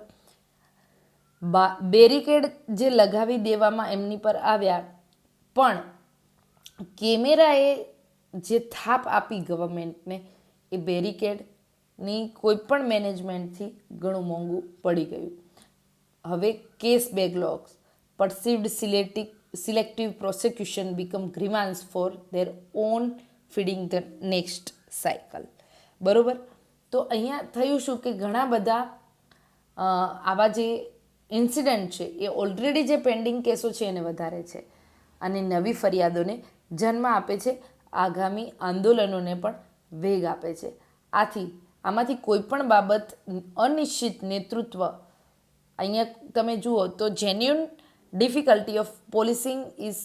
બેરિકેડ જે લગાવી દેવામાં એમની પર આવ્યા, પણ કેમેરાએ જે થાપ આપી ગવર્મેન્ટને એ બેરિકેડની કોઈ પણ મેનેજમેન્ટથી ઘણું મોંઘું પડી ગયું. હવે case backlogs, perceived selective prosecution become grievance for their own feeding the next cycle. બરાબર. તો અહીંયા થયું શું કે ઘણા બધા આવા જે ઇન્સિડન્ટ છે એ ઓલરેડી જે પેન્ડિંગ કેસો છે એને વધારે છે અને નવી ફરિયાદોને જન્મ આપે છે, આગામી આંદોલનોને પણ વેગ આપે છે. આમાંથી કોઈ પણ બાબત અનિશ્ચિત નેતૃત્વ, અહીંયા તમે જુઓ તો genuine difficulty of policing is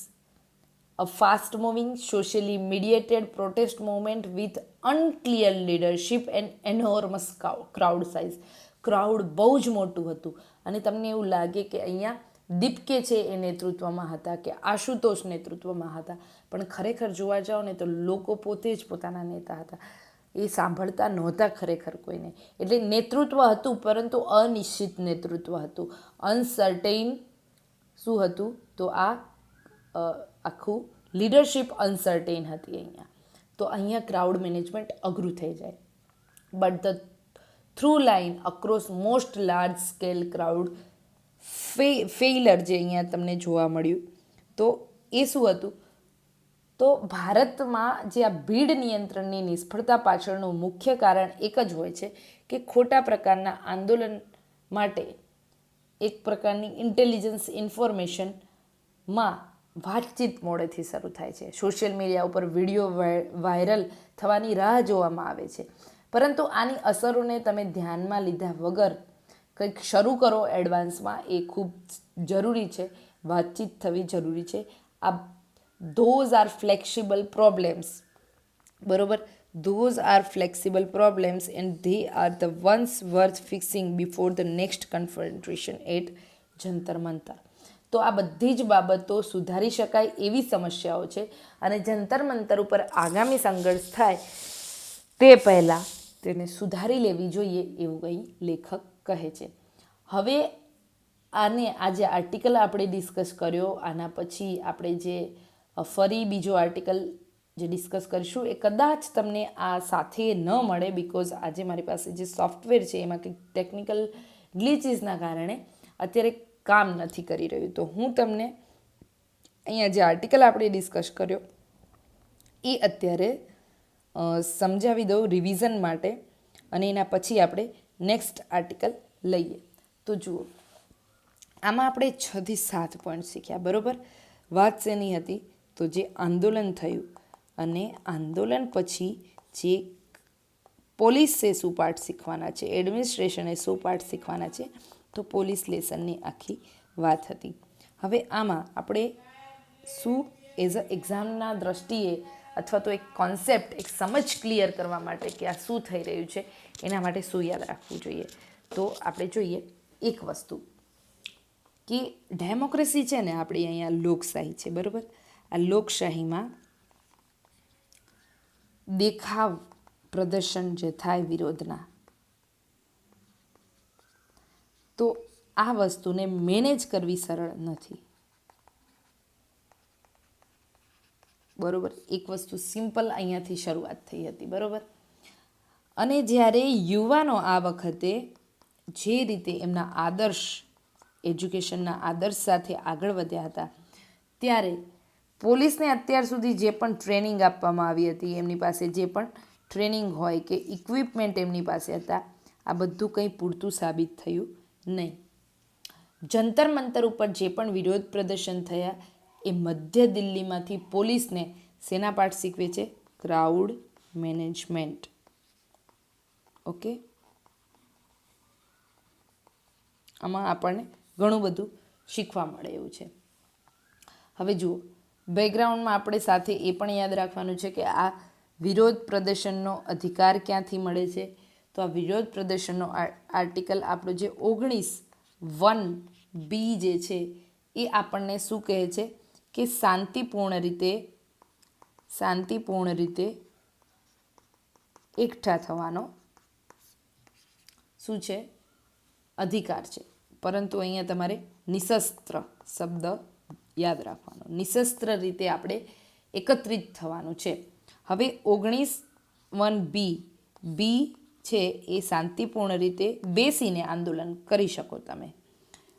a fast moving socially mediated protest movement with unclear leadership and enormous crowd size. Crowd બહુ જ મોટું હતું અને તમને એવું લાગે કે અહીંયા દીપકે છે એ નેતૃત્વમાં હતા કે આશુતોષ નેતૃત્વમાં હતા, પણ ખરેખર જોવા જાઓ ને તો લોકો પોતે જ પોતાના નેતા હતા. એ સાંભળતા નહોતા ખરેખર કોઈને. એટલે નેતૃત્વ હતું પરંતુ અનિશ્ચિત નેતૃત્વ હતું, અનસર્ટેઇન શું હતું તો આ આખું લીડરશિપ અનસર્ટેઇન હતી અહીંયા. તો અહીંયા ક્રાઉડ મેનેજમેન્ટ અઘરું થઈ જાય. But the through line across most large scale crowd failure જે અહીંયા તમને જોવા મળ્યું તો એ શું હતું તો ભારતમાં જે આ ભીડ નિયંત્રણની નિષ્ફળતા પાછળનું મુખ્ય કારણ એક જ હોય છે કે ખોટા પ્રકારના આંદોલન માટે એક પ્રકારની ઇન્ટેલિજન્સ ઇન્ફોર્મેશનમાં વાતચીત મોડેથી શરૂ થાય છે. સોશિયલ મીડિયા ઉપર વિડીયો વાયરલ થવાની રાહ જોવામાં આવે છે, પરંતુ આની અસરોને તમે ધ્યાનમાં લીધા વગર કંઈક શરૂ કરો એડવાન્સમાં એ ખૂબ જરૂરી છે. વાતચીત થવી જરૂરી છે. આ ધોઝ આર ફ્લેક્સિબલ પ્રોબ્લેમ્સ, બરોબર. Those are flexible problems and they are the ones worth fixing before the next confrontation at Jantar Mantar. તો આ બધી જ બાબતો સુધારી શકાય એવી સમસ્યાઓ છે અને જંતર મંતર ઉપર આગામી સંઘર્ષ થાય તે પહેલાં તેને સુધારી લેવી જોઈએ એવું કંઈ લેખક કહે છે. હવે આજે આર્ટિકલ આપણે ડિસ્કસ કર્યો, આના પછી આપણે જે ફરી બીજો આર્ટિકલ જે ડિસ્કસ કરીશું એ કદાચ તમને આ સાથે ન મળે, બિકોઝ આજે મારી પાસે જે સોફ્ટવેર છે એમાં કંઈક ટેકનિકલ ગ્લિચીસના કારણે અત્યારે કામ નથી કરી રહ્યું. તો હું તમને અહીંયા જે આર્ટિકલ આપણે ડિસ્કસ કર્યો એ અત્યારે સમજાવી દઉં રિવિઝન માટે અને એના પછી આપણે નેક્સ્ટ આર્ટિકલ લઈએ. તો જુઓ, આમાં આપણે 6 થી 7 પોઈન્ટ શીખ્યા, બરાબર. વાત શેની હતી તો જે આંદોલન થયું અને આંદોલન પછી જે પોલીસે શું પાઠ શીખવાના છે, એડમિનિસ્ટ્રેશને શું પાઠ શીખવાના છે, તો પોલીસ લેસનની આખી વાત હતી. હવે આમાં આપણે શું એઝ અ એક્ઝામના દ્રષ્ટિએ અથવા તો એક કોન્સેપ્ટ, એક સમજ ક્લિયર કરવા માટે કે આ શું થઈ રહ્યું છે એના માટે શું યાદ રાખવું જોઈએ. તો આપણે જોઈએ એક વસ્તુ કે ડેમોક્રેસી છે ને આપણી અહીંયા લોકશાહી છે, બરાબર. આ લોકશાહીમાં દેખાવ પ્રદર્શન જે થાય વિરોધના, તો આ વસ્તુને મેનેજ કરવી સરળ નથી, બરાબર. એક વસ્તુ સિમ્પલ અહીંયાથી શરૂઆત થઈ હતી, બરાબર. અને જ્યારે યુવાનો આ વખતે જે રીતે એમના આદર્શ, એજ્યુકેશનના આદર્શ સાથે આગળ વધ્યા હતા, ત્યારે પોલીસને અત્યાર સુધી જે પણ ટ્રેનિંગ આપવામાં આવી હતી, એમની પાસે જે પણ ટ્રેનિંગ હોય કે ઇક્વિપમેન્ટ એમની પાસે હતા, આ બધું કંઈ પૂરતું સાબિત થયું નહીં. જંતર મંતર ઉપર જે પણ વિરોધ પ્રદર્શન થયા એ મધ્ય દિલ્હીમાંથી પોલીસને શેના પાઠ શીખવે છે? Crowd management. ઓકે, આમાં આપણને ઘણું બધું શીખવા મળે એવું છે. હવે જુઓ, બેકગ્રાઉન્ડમાં આપણે સાથે એ પણ યાદ રાખવાનું છે કે આ વિરોધ પ્રદર્શનનો અધિકાર ક્યાંથી મળે છે. તો આ વિરોધ પ્રદર્શનનો આર્ટિકલ આપણો જે 19(1)B જે છે એ આપણને શું કહે છે કે શાંતિપૂર્ણ રીતે એકઠા થવાનો શું છે, અધિકાર છે. પરંતુ અહીંયા તમારે નિશસ્ત્ર શબ્દ યાદ રાખવાનો, નિશસ્ત્ર રીતે આપણે એકત્રિત થવાનું છે. હવે 19(1)B છે એ શાંતિપૂર્ણ રીતે બેસીને આંદોલન કરી શકો, તમે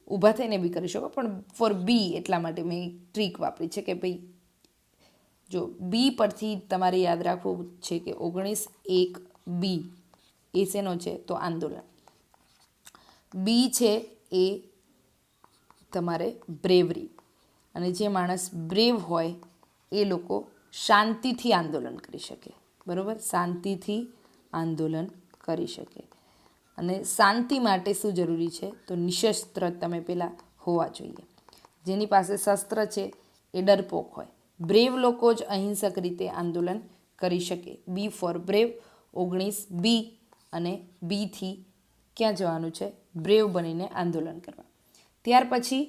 ઊભા થઈને બી કરી શકો, પણ ફોર બી એટલા માટે મેં એક ટ્રીક વાપરી છે કે ભાઈ જો બી પરથી તમારે યાદ રાખવું છે કે 19(1)B એ શેનો છે, તો આંદોલન. બી છે એ તમારે બ્રેવરી, અને જે માણસ બ્રેવ હોય એ લોકો શાંતિથી આંદોલન કરી શકે, બરાબર, શાંતિથી આંદોલન કરી શકે. અને શાંતિ માટે શું જરૂરી છે, તો નિશસ્ત્ર તમે પહેલાં હોવા જોઈએ. જેની પાસે શસ્ત્ર છે એ ડરપોક હોય. બ્રેવ લોકો જ અહિંસક રીતે આંદોલન કરી શકે. બી ફોર બ્રેવ. 19(B) અને બીથી ક્યાં જવાનું છે, બ્રેવ બનીને આંદોલન કરવા. ત્યાર પછી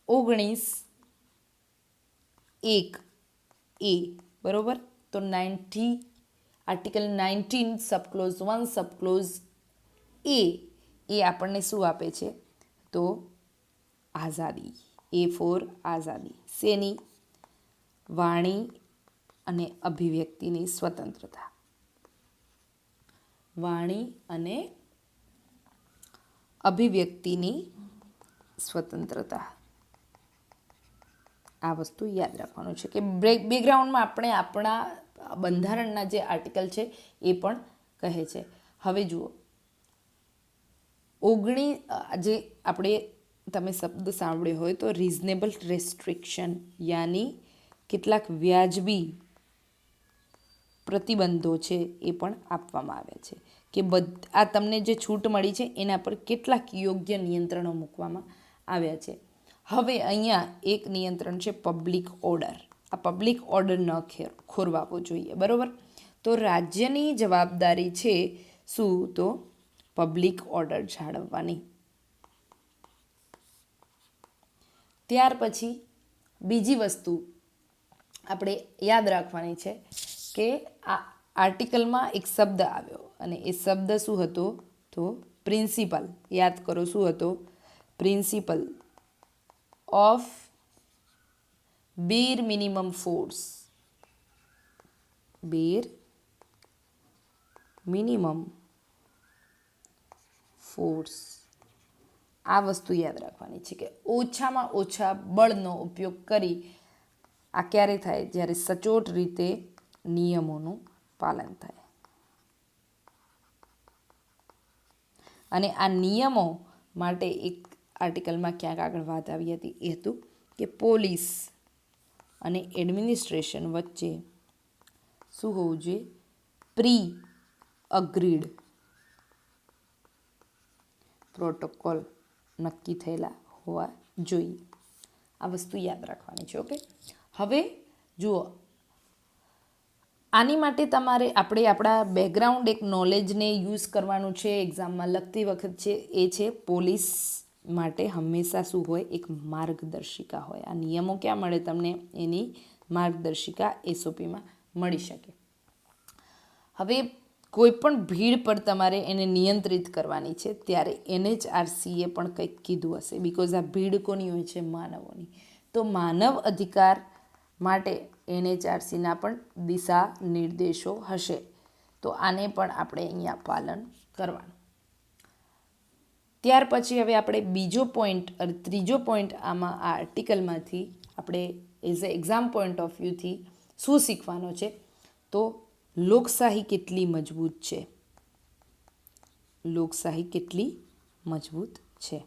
19(1)A, બરાબર. તો આર્ટિકલ 19 સબક્લોઝ 1 સબક્લોઝ એ આપણને શું આપે છે, તો આઝાદી. એ ફોર આઝાદી. શેની? વાણી અને અભિવ્યક્તિની સ્વતંત્રતા. વાણી અને અભિવ્યક્તિની સ્વતંત્રતા. આ વસ્તુ યાદ રાખવાનું છે કે બેકગ્રાઉન્ડમાં આપણે આપણા બંધારણના જે આર્ટિકલ છે એ પણ કહે છે. હવે જુઓ, જે આપણે તમે શબ્દ સાંભળ્યો હોય તો રિઝનેબલ રેસ્ટ્રિક્શન, યાની કેટલાક વ્યાજબી પ્રતિબંધો છે એ પણ આપવામાં આવ્યા છે કે આ તમને જે છૂટ મળી છે એના પર કેટલાક યોગ્ય નિયંત્રણો મૂકવામાં આવ્યા છે. હવે અહીંયા એક નિયંત્રણ છે પબ્લિક ઓર્ડર. આ પબ્લિક ઓર્ડર ન ખોરવાવો જોઈએ, બરાબર. તો રાજ્યની જવાબદારી છે શું, તો પબ્લિક ઓર્ડર જાળવવાની. ત્યાર પછી બીજી વસ્તુ આપણે યાદ રાખવાની છે કે આ આર્ટિકલમાં એક શબ્દ આવ્યો અને એ શબ્દ શું હતો, તો પ્રિન્સિપલ. યાદ કરો શું હતો, principle of bare minimum force. Bare minimum force. આ વસ્તુ યાદ રાખવાની છે કે ઓછામાં ઓછા બળનો ઉપયોગ કરી આ ક્યારે થાય, જ્યારે સચોટ રીતે નિયમોનું પાલન થાય. અને આ નિયમો માટે એક આર્ટિકલમાં ક્યાંક આગળ વાત આવી હતી, એ હતું કે પોલીસ અને એડમિનિસ્ટ્રેશન વચ્ચે શું હોવું જોઈએ, પ્રી અગ્રીડ પ્રોટોકોલ નક્કી થયેલા હોવા જોઈએ. આ વસ્તુ યાદ રાખવાની છે. ઓકે, હવે જુઓ, આની માટે તમારે આપણા બેકગ્રાઉન્ડ એક નોલેજને યુઝ કરવાનું છે એક્ઝામમાં લખતી વખત છે. એ છે પોલીસ માટે હંમેશા શું હોય, એક માર્ગદર્શિકા હોય. આ નિયમો ક્યાં મળે તમને, એની માર્ગદર્શિકા એસઓપીમાં મળી શકે. હવે કોઈ પણ ભીડ પર તમારે એને નિયંત્રિત કરવાની છે ત્યારે NHRCએ પણ કંઈક કીધું હશે, બિકોઝ આ ભીડ કોની હોય છે, માનવોની. તો માનવ અધિકાર માટે NHRCના પણ દિશા નિર્દેશો હશે. તો આને પણ આપણે અહીંયા પાલન કરવાનું. ત્યાર પછી હવે આપણે ત્રીજો પોઈન્ટ આમાં આ આર્ટિકલમાંથી આપણે as a exam point of વ્યૂથી શું શીખવાનો છે, તો લોકશાહી કેટલી મજબૂત છે. લોકશાહી કેટલી મજબૂત છે.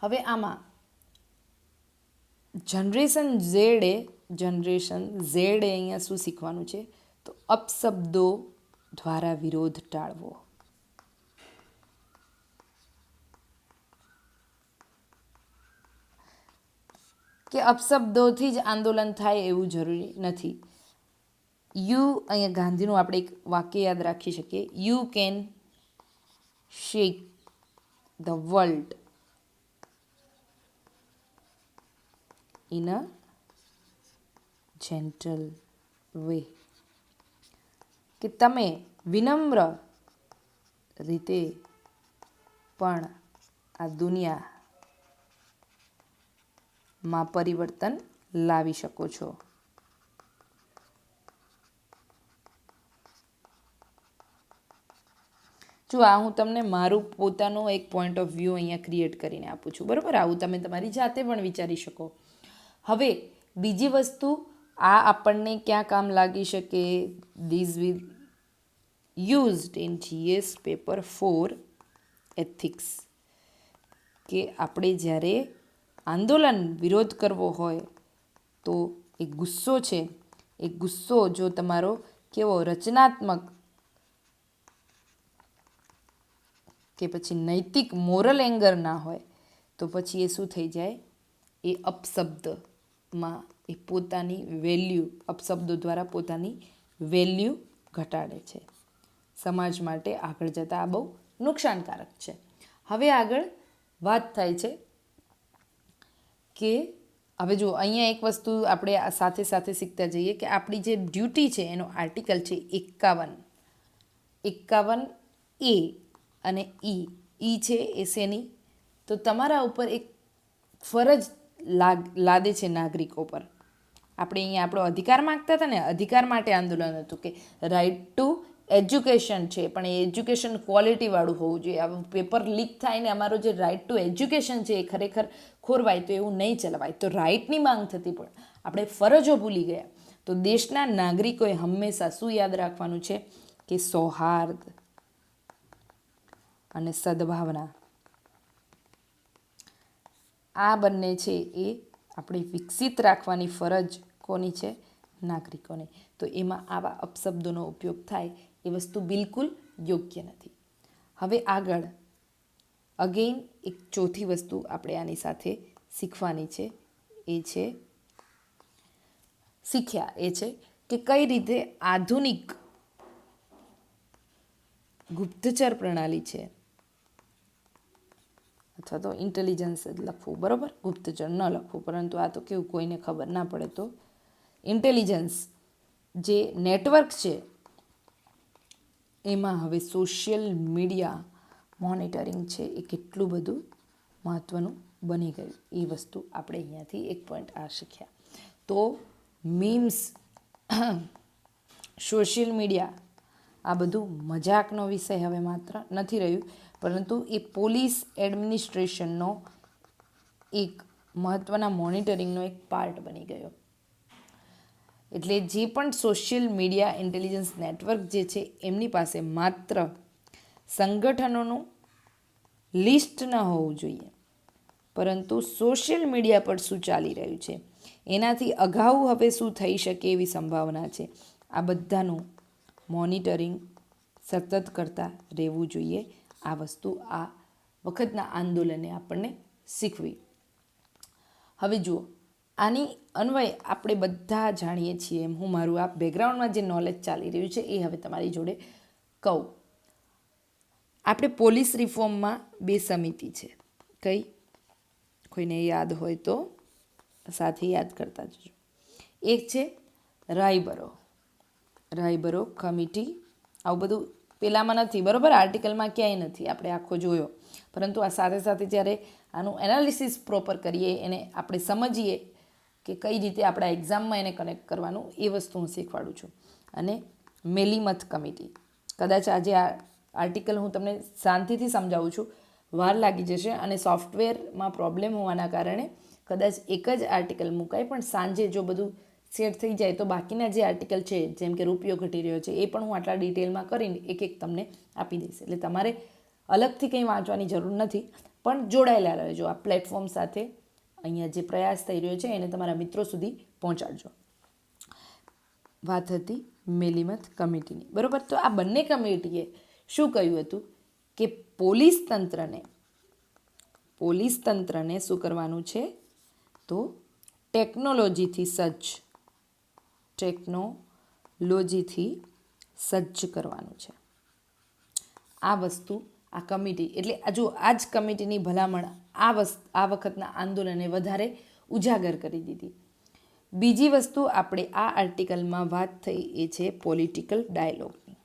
હવે આમાં જનરેશન ઝેડે અહીંયા શું શીખવાનું છે, તો અપશબ્દો દ્વારા વિરોધ ટાળવો. કે અપશબ્દોથી જ આંદોલન થાય એવું જરૂરી નથી. અહીંયા ગાંધીનું આપણે એક વાક્ય યાદ રાખી શકીએ, you can shake the world in a gentle way, કે તમે વિનમ્ર રીતે પણ આ દુનિયામાં પરિવર્તન લાવી શકો છો. જો આ હું તમને મારું પોતાનો એક પોઈન્ટ ઓફ વ્યૂ અહીંયા ક્રિએટ કરીને આપું છું, બરાબર. આવું તમે તમારી જાતે પણ વિચારી શકો. હવે બીજી વસ્તુ, આ આપણને ક્યાં કામ લાગી શકે? These will used in GS paper 4 ethics, કે આપણે જ્યારે આંદોલન વિરોધ કરવો હોય તો એ ગુસ્સો છે, એ ગુસ્સો જો તમારો કેવો રચનાત્મક કે પછી નૈતિક મોરલ એંગર ના હોય તો પછી એ શું થઈ જાય? એ અપશબ્દમાં એ પોતાની વેલ્યુ, અપશબ્દો દ્વારા પોતાની વેલ્યુ ઘટાડે છે. સમાજ માટે આગળ જતાં આ બહુ નુકસાનકારક છે. હવે આગળ વાત થાય છે કે હવે જો અહીંયા એક વસ્તુ આપણે આ સાથે સાથે શીખતા જઈએ કે આપણી જે ડ્યુટી છે એનો આર્ટિકલ છે 51 એ અને ઈ છે એ શેની? તો તમારા ઉપર એક ફરજ લાદે છે નાગરિકો પર. આપણે અહીંયા આપણો અધિકાર માગતા હતા ને, અધિકાર માટે આંદોલન હતું કે રાઇટ ટુ એજ્યુકેશન છે, પણ એ એજ્યુકેશન ક્વોલિટીવાળું હોવું જોઈએ. આ પેપર લીક થાય ને અમારો જે રાઇટ ટુ એજ્યુકેશન છે એ ખરેખર ખોરવાય તો એવું નહીં ચલાવાય. તો રાઇટની માંગ થતી પણ આપણે ફરજો ભૂલી ગયા. તો દેશના નાગરિકોએ હંમેશા શું યાદ રાખવાનું છે કે સૌહાર્દ અને સદભાવના, આ બંને છે એ આપણે વિકસિત રાખવાની ફરજ કોની છે? નાગરિકોની. તો એમાં આવા અપશબ્દોનો ઉપયોગ થાય એ વસ્તુ બિલકુલ યોગ્ય નથી. હવે આગળ અગેઇન એક ચોથી વસ્તુ આપણે આની સાથે શીખવાની છે, એ છે કે કઈ રીતે આધુનિક ગુપ્તચર પ્રણાલી છે, અથવા તો ઇન્ટેલિજન્સ જ લખવું, બરાબર, ગુપ્તચર ન લખવું. પરંતુ આ તો કેવું, કોઈને ખબર ના પડે તો ઇન્ટેલિજન્સ જે નેટવર્ક છે એમાં હવે સોશિયલ મીડિયા મોનિટરિંગ છે એ કેટલું બધું મહત્ત્વનું બની ગયું. એ વસ્તુ આપણે અહીંયાથી એક પોઈન્ટ આ શીખ્યા. તો મીમ્સ, સોશિયલ મીડિયા, આ બધું મજાકનો વિષય હવે માત્ર નથી રહ્યું, પરંતુ એ પોલીસ એડમિનિસ્ટ્રેશનનો એક મહત્ત્વના મોનિટરિંગનો એક પાર્ટ બની ગયો. એટલે જે પણ સોશિયલ મીડિયા ઇન્ટેલિજન્સ નેટવર્ક જે છે એમની પાસે માત્ર સંગઠનોનું લિસ્ટ ન હોવું જોઈએ, પરંતુ સોશિયલ મીડિયા પર શું ચાલી રહ્યું છે, એનાથી અગાઉ હવે શું થઈ શકે એવી સંભાવના છે, આ બધાનું મોનિટરિંગ સતત કરતા રહેવું જોઈએ. આ વસ્તુ આ વખતના આંદોલને આપણને શીખવી. હવે જુઓ, આની અન્વય આપણે બધા જાણીએ છીએ એમ હું મારું આ બેકગ્રાઉન્ડમાં જે નોલેજ ચાલી રહ્યું છે એ હવે તમારી જોડે કહું. આપણે પોલીસ રિફોર્મમાં 2 સમિતિ છે. કઈ? કોઈને યાદ હોય તો સાથે યાદ કરતા જજો. એક છે રાયબરો કમિટી. આવું બધું પેલામાં નથી, બરાબર, આર્ટિકલમાં ક્યાંય નથી, આપણે આખો જોયો. પરંતુ આ સાથે સાથે જ્યારે આનું એનાલિસિસ પ્રોપર કરીએ, એને આપણે સમજીએ કે કઈ રીતે આપણા એક્ઝામમાં એને કનેક્ટ કરવાનું, એ વસ્તુ હું શીખવાડું છું. અને મેલીમથ કમિટી, કદાચ આજે આ આર્ટિકલ હું તમને શાંતિથી સમજાવું છું, વાર લાગી જશે અને સોફ્ટવેરમાં પ્રોબ્લેમ હોવાના કારણે કદાચ એક જ આર્ટિકલ મુકાય, પણ સાંજે જો બધું સેટ થઈ જાય તો બાકીના જે આર્ટિકલ છે, જેમ કે રૂપિયો ઘટી રહ્યો છે, એ પણ હું આટલા ડિટેલમાં કરીને એક તમને આપી દઈશ. એટલે તમારે અલગથી કંઈ વાંચવાની જરૂર નથી, પણ જોડાયેલા રહેજો આ પ્લેટફોર્મ સાથે. અહીંયા જે પ્રયાસ થઈ રહ્યો છે એને તમારા મિત્રો સુધી પહોંચાડજો. વાત હતી મેલીમથ કમિટીની, બરાબર. તો આ બંને કમિટીએ શું કહ્યું હતું કે પોલીસ તંત્રને શું કરવાનું છે? તો ટેકનોલોજીથી સજ્જ કરવાનું છે. આ વસ્તુ આ કમિટી એટલે જો આ જ કમિટીની ભલામણ આ વખતના આંદોલને વધારે ઉજાગર કરી દીધી. બીજી વસ્તુ આપણે આ આર્ટિકલમાં વાત થઈ એ છે પોલિટિકલ ડાયલોગની.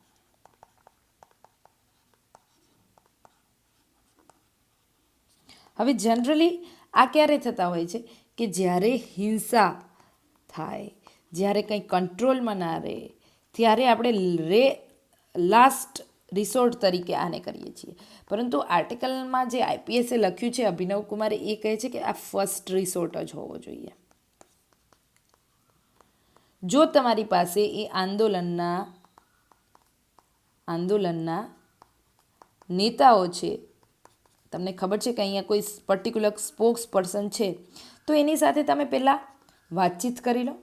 હવે જનરલી આ ક્યારે થતા હોય છે કે જ્યારે હિંસા થાય, જ્યારે કંઈ કંટ્રોલમાં ના રહે, ત્યારે આપણે લાસ્ટ રિસોર્ટ તરીકે આને કરીએ છીએ. પરંતુ આર્ટિકલમાં જે આઈપીએસે લખ્યું છે અભિનવ કુમારે, એ કહે છે કે આ ફર્સ્ટ રિસોર્ટ જ હોવો જોઈએ. જો તમારી પાસે એ આંદોલનના નેતાઓ છે, તમને ખબર છે કે અહીંયા કોઈ પર્ટિક્યુલર સ્પોક્સ પર્સન છે, તો એની સાથે તમે પહેલાં વાતચીત કરી લો.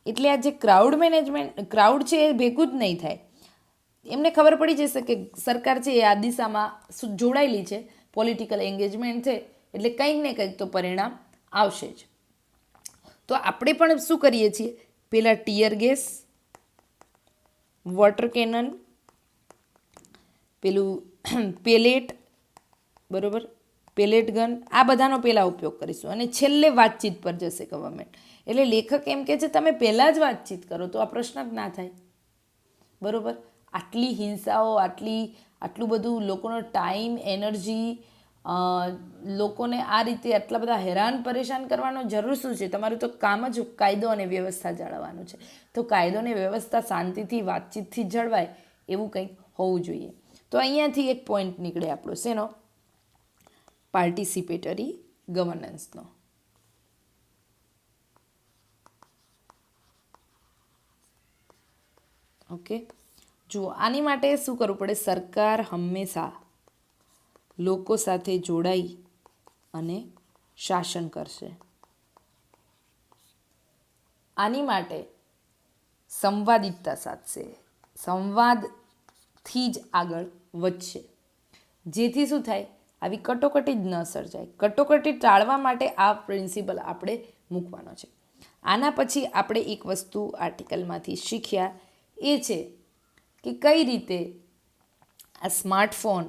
એટલે આ જે ક્રાઉડ છે એ ભેગું જ નહીં થાય. એમને ખબર પડી જશે કે સરકાર છે એ આ દિશામાં જોડાયેલી છે, પોલિટિકલ એન્ગેજમેન્ટ છે, એટલે કંઈક ને કંઈક તો પરિણામ આવશે જ. તો આપણે પણ શું કરીએ છીએ, પહેલાં ટીયર ગેસ, વોટર કેનન, પેલું પેલેટ, બરાબર, પેલેટ ગન, આ બધાનો પહેલાં ઉપયોગ કરીશું અને છેલ્લે વાતચીત પર જશે ગવર્મેન્ટ. એટલે લેખક એમ કહે છે તમે પહેલાં જ વાતચીત કરો તો આ પ્રશ્ન જ ના થાય. બરાબર, આટલી હિંસાઓ, આટલું બધું લોકોનો ટાઈમ, એનર્જી, લોકોને આ રીતે આટલા બધા હેરાન પરેશાન કરવાનો જરૂર શું છે? તમારું તો કામ જ કાયદો અને વ્યવસ્થા જાળવવાનું છે. તો કાયદો અને વ્યવસ્થા શાંતિથી વાતચીતથી જળવાય એવું કંઈક હોવું જોઈએ. તો અહીંયાથી એક પોઈન્ટ નીકળે આપણો શેનો? પાર્ટિસિપેટરી ગવર્નન્સનો. ઓકે, જુઓ, આની માટે શું કરવું પડે? સરકાર હંમેશા લોકો સાથે જોડાઈ અને શાસન કરશે. આની માટે સંવાદિતા સાધશે, સંવાદથી જ આગળ વધશે. જેથી શું થાય? આવી કટોકટી જ ન સર્જાય. કટોકટી ટાળવા માટે આ પ્રિન્સિપલ આપણે મૂકવાનો છે. આના પછી આપણે એક વસ્તુ આર્ટિકલમાંથી શીખ્યા, એ છે કે કઈ રીતે આ સ્માર્ટફોન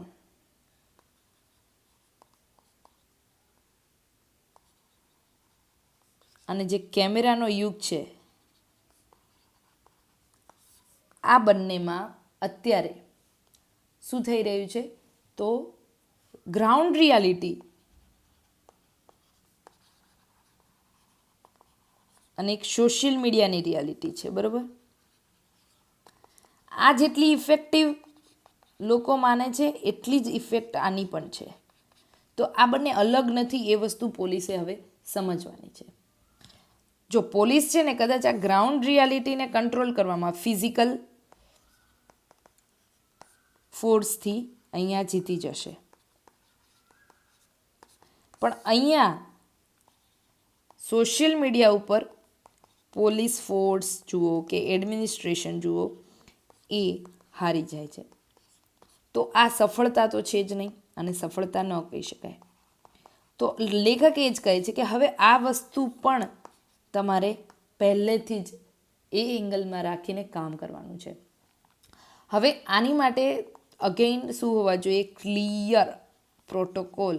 અને જે કેમેરાનો યુગ છે, આ બંનેમાં અત્યારે શું થઈ રહ્યું છે? તો ગ્રાઉન્ડ રિયાલિટી અને એક સોશિયલ મીડિયાની રિયાલિટી છે. બરાબર, આ જેટલી ઇફેક્ટિવ લોકો માને છે એટલી જ ઇફેક્ટ આની પણ છે. તો આ બંને અલગ નથી, એ વસ્તુ પોલીસે હવે સમજવાની છે. જો પોલીસ છે ને કદાચ આ ગ્રાઉન્ડ રિયાલિટીને કંટ્રોલ કરવામાં ફિઝિકલ ફોર્સથી અહીંયા જીતી જશે, પણ અહીંયા સોશિયલ મીડિયા ઉપર પોલીસ ફોર્સ જુઓ કે એડમિનિસ્ટ્રેશન જુઓ, એ હારી જાય છે. તો આ સફળતા તો છે જ નહીં અને સફળતા ન કહી શકાય. તો લેખક એ જ કહે છે કે હવે આ વસ્તુ પણ તમારે પહેલેથી જ એ એંગલમાં રાખીને કામ કરવાનું છે. હવે આની માટે અગેઇન શું હોવા જોઈએ? ક્લિયર પ્રોટોકોલ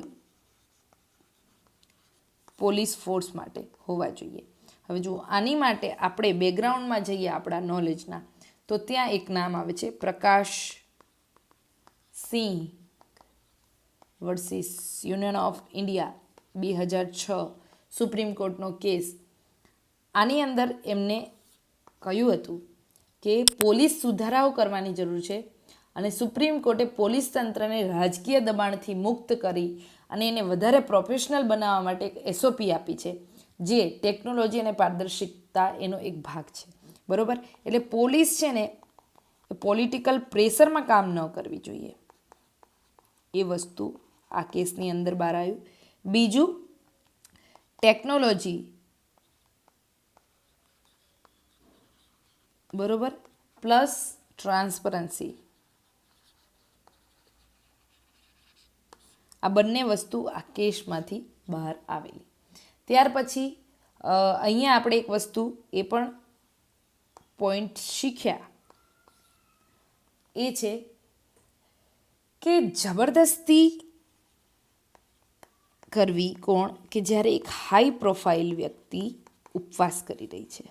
પોલીસ ફોર્સ માટે હોવા જોઈએ. હવે જુઓ, આની માટે આપણે બેકગ્રાઉન્ડમાં જઈએ આપણા નોલેજના, તો ત્યાં એક નામ આવે છે Prakash Singh versus Union of India 2006 Supreme કોર્ટનો કેસ. આની અંદર એમને કહ્યું હતું કે પોલીસ સુધારાઓ કરવાની જરૂર છે અને સુપ્રીમ કોર્ટે પોલીસ તંત્રને રાજકીય દબાણથી મુક્ત કરી અને એને વધારે પ્રોફેશનલ બનાવવા માટે એક એસઓપી આપી છે, જે ટેકનોલોજી અને પારદર્શિકતા એનો એક ભાગ છે. બરાબર, એટલે પોલીસ છે ને પોલિટિકલ પ્રેશરમાં કામ ન કરવી જોઈએ. એ વસ્તુ આ કેસની અંદર બહાર આવ્યું. બીજું, ટેકનોલોજી બરાબર પ્લસ ટ્રાન્સપરન્સી, આ બંને વસ્તુ આ કેસમાંથી બહાર આવેલી. ત્યાર પછી અહીંયા આપણે એક વસ્તુ એ પણ પોઈન્ટ શીખ્યા એ છે કે જબરદસ્તી કરવી કોણ કે જ્યારે એક હાઈ પ્રોફાઇલ વ્યક્તિ ઉપવાસ કરી રહી છે,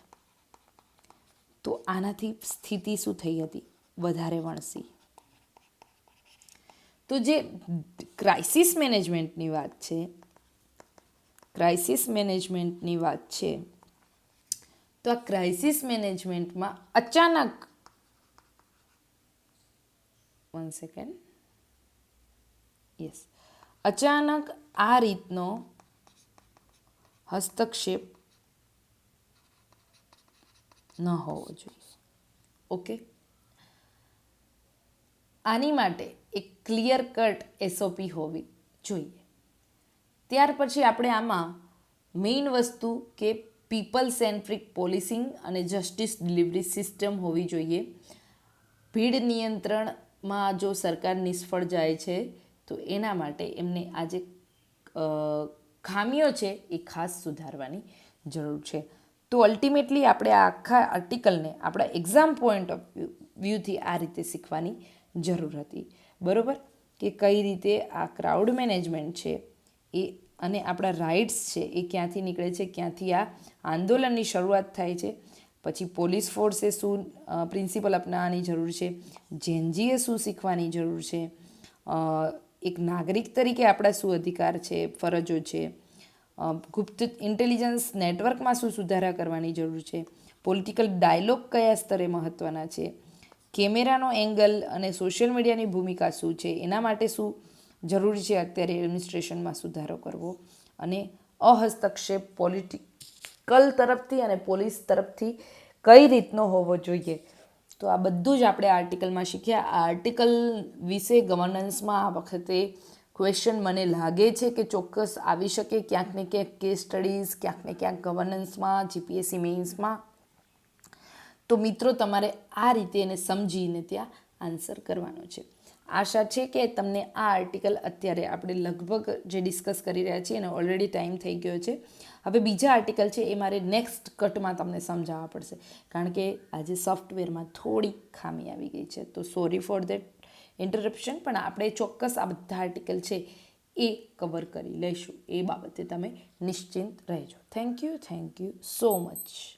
તો આનાથી સ્થિતિ શું થઈ હતી? વધારે વણસી. તો જે ક્રાઇસિસ મેનેજમેન્ટની વાત છે, તો આ ક્રાઇસિસ મેનેજમેન્ટમાં અચાનક અચાનક આ રીતનો હસ્તક્ષેપ ન હોવો જોઈએ. ઓકે, આની માટે એક ક્લિયર કટ એસઓપી હોવી જોઈએ. ત્યાર પછી આપણે આમાં મેઇન વસ્તુ કે પીપલ સેન્ટ્રિક પોલિસિંગ અને જસ્ટિસ ડિલિવરી સિસ્ટમ હોવી જોઈએ. ભીડ નિયંત્રણમાં જો સરકાર નિષ્ફળ જાય છે તો એના માટે એમને આ જે ખામીઓ છે એ ખાસ સુધારવાની જરૂર છે. તો અલ્ટિમેટલી આપણે આ આખા આર્ટિકલને આપણા એક્ઝામ પોઈન્ટ ઓફ વ્યૂથી આ રીતે શીખવાની જરૂર હતી. બરાબર, કે કઈ રીતે આ ક્રાઉડ મેનેજમેન્ટ છે એ અને આપણા રાઇટ્સ છે એ ક્યાંથી નીકળે છે, ક્યાંથી આ આંદોલનની શરૂઆત થાય છે, પછી પોલીસ ફોર્સે શું પ્રિન્સિપલ અપનાવવાની જરૂર છે, જેનજીએ શું શીખવાની જરૂર છે, એક નાગરિક તરીકે આપણા શું અધિકાર છે, ફરજો છે, ગુપ્ત ઇન્ટેલિજન્સ નેટવર્કમાં શું સુધારા કરવાની જરૂર છે, પોલિટિકલ ડાયલોગ કયા સ્તરે મહત્ત્વના છે, કેમેરાનો એંગલ અને સોશિયલ મીડિયાની ભૂમિકા શું છે, એના માટે શું જરૂરી છે અત્યારે એડમિનિસ્ટ્રેશનમાં સુધારો કરવો, અને અહસ્તક્ષેપ પોલિટિકલ તરફથી અને પોલીસ તરફથી કઈ રીતનો હોવો જોઈએ. તો આ બધું જ આપણે આર્ટિકલમાં શીખ્યા. આ આર્ટિકલ વિશે ગવર્નન્સમાં આ વખતે ક્વેશ્ચન મને લાગે છે કે ચોક્કસ આવી શકે, ક્યાંક ને ક્યાંક કેસ સ્ટડીઝ, ક્યાંક ને ક્યાંક ગવર્નન્સમાં, જીપીએસસી મેઇન્સમાં. તો મિત્રો તમારે આ રીતે એને સમજીને ત્યાં આન્સર કરવાનો છે. આશા છે કે તમને આ આર્ટિકલ અત્યારે આપણે લગભગ જે ડિસ્કસ કરી રહ્યા છીએ એનો ઓલરેડી ટાઈમ થઈ ગયો છે. હવે બીજા આર્ટિકલ છે એ મારે નેક્સ્ટ કટમાં તમને સમજાવવા પડશે, કારણ કે આજે સોફ્ટવેરમાં થોડી ખામી આવી ગઈ છે. તો સોરી ફોર દેટ ઇન્ટરપ્શન, પણ આપણે ચોક્કસ આ બધા આર્ટિકલ છે એ કવર કરી લઈશું. એ બાબતે તમે નિશ્ચિંત રહેજો. Thank you so much.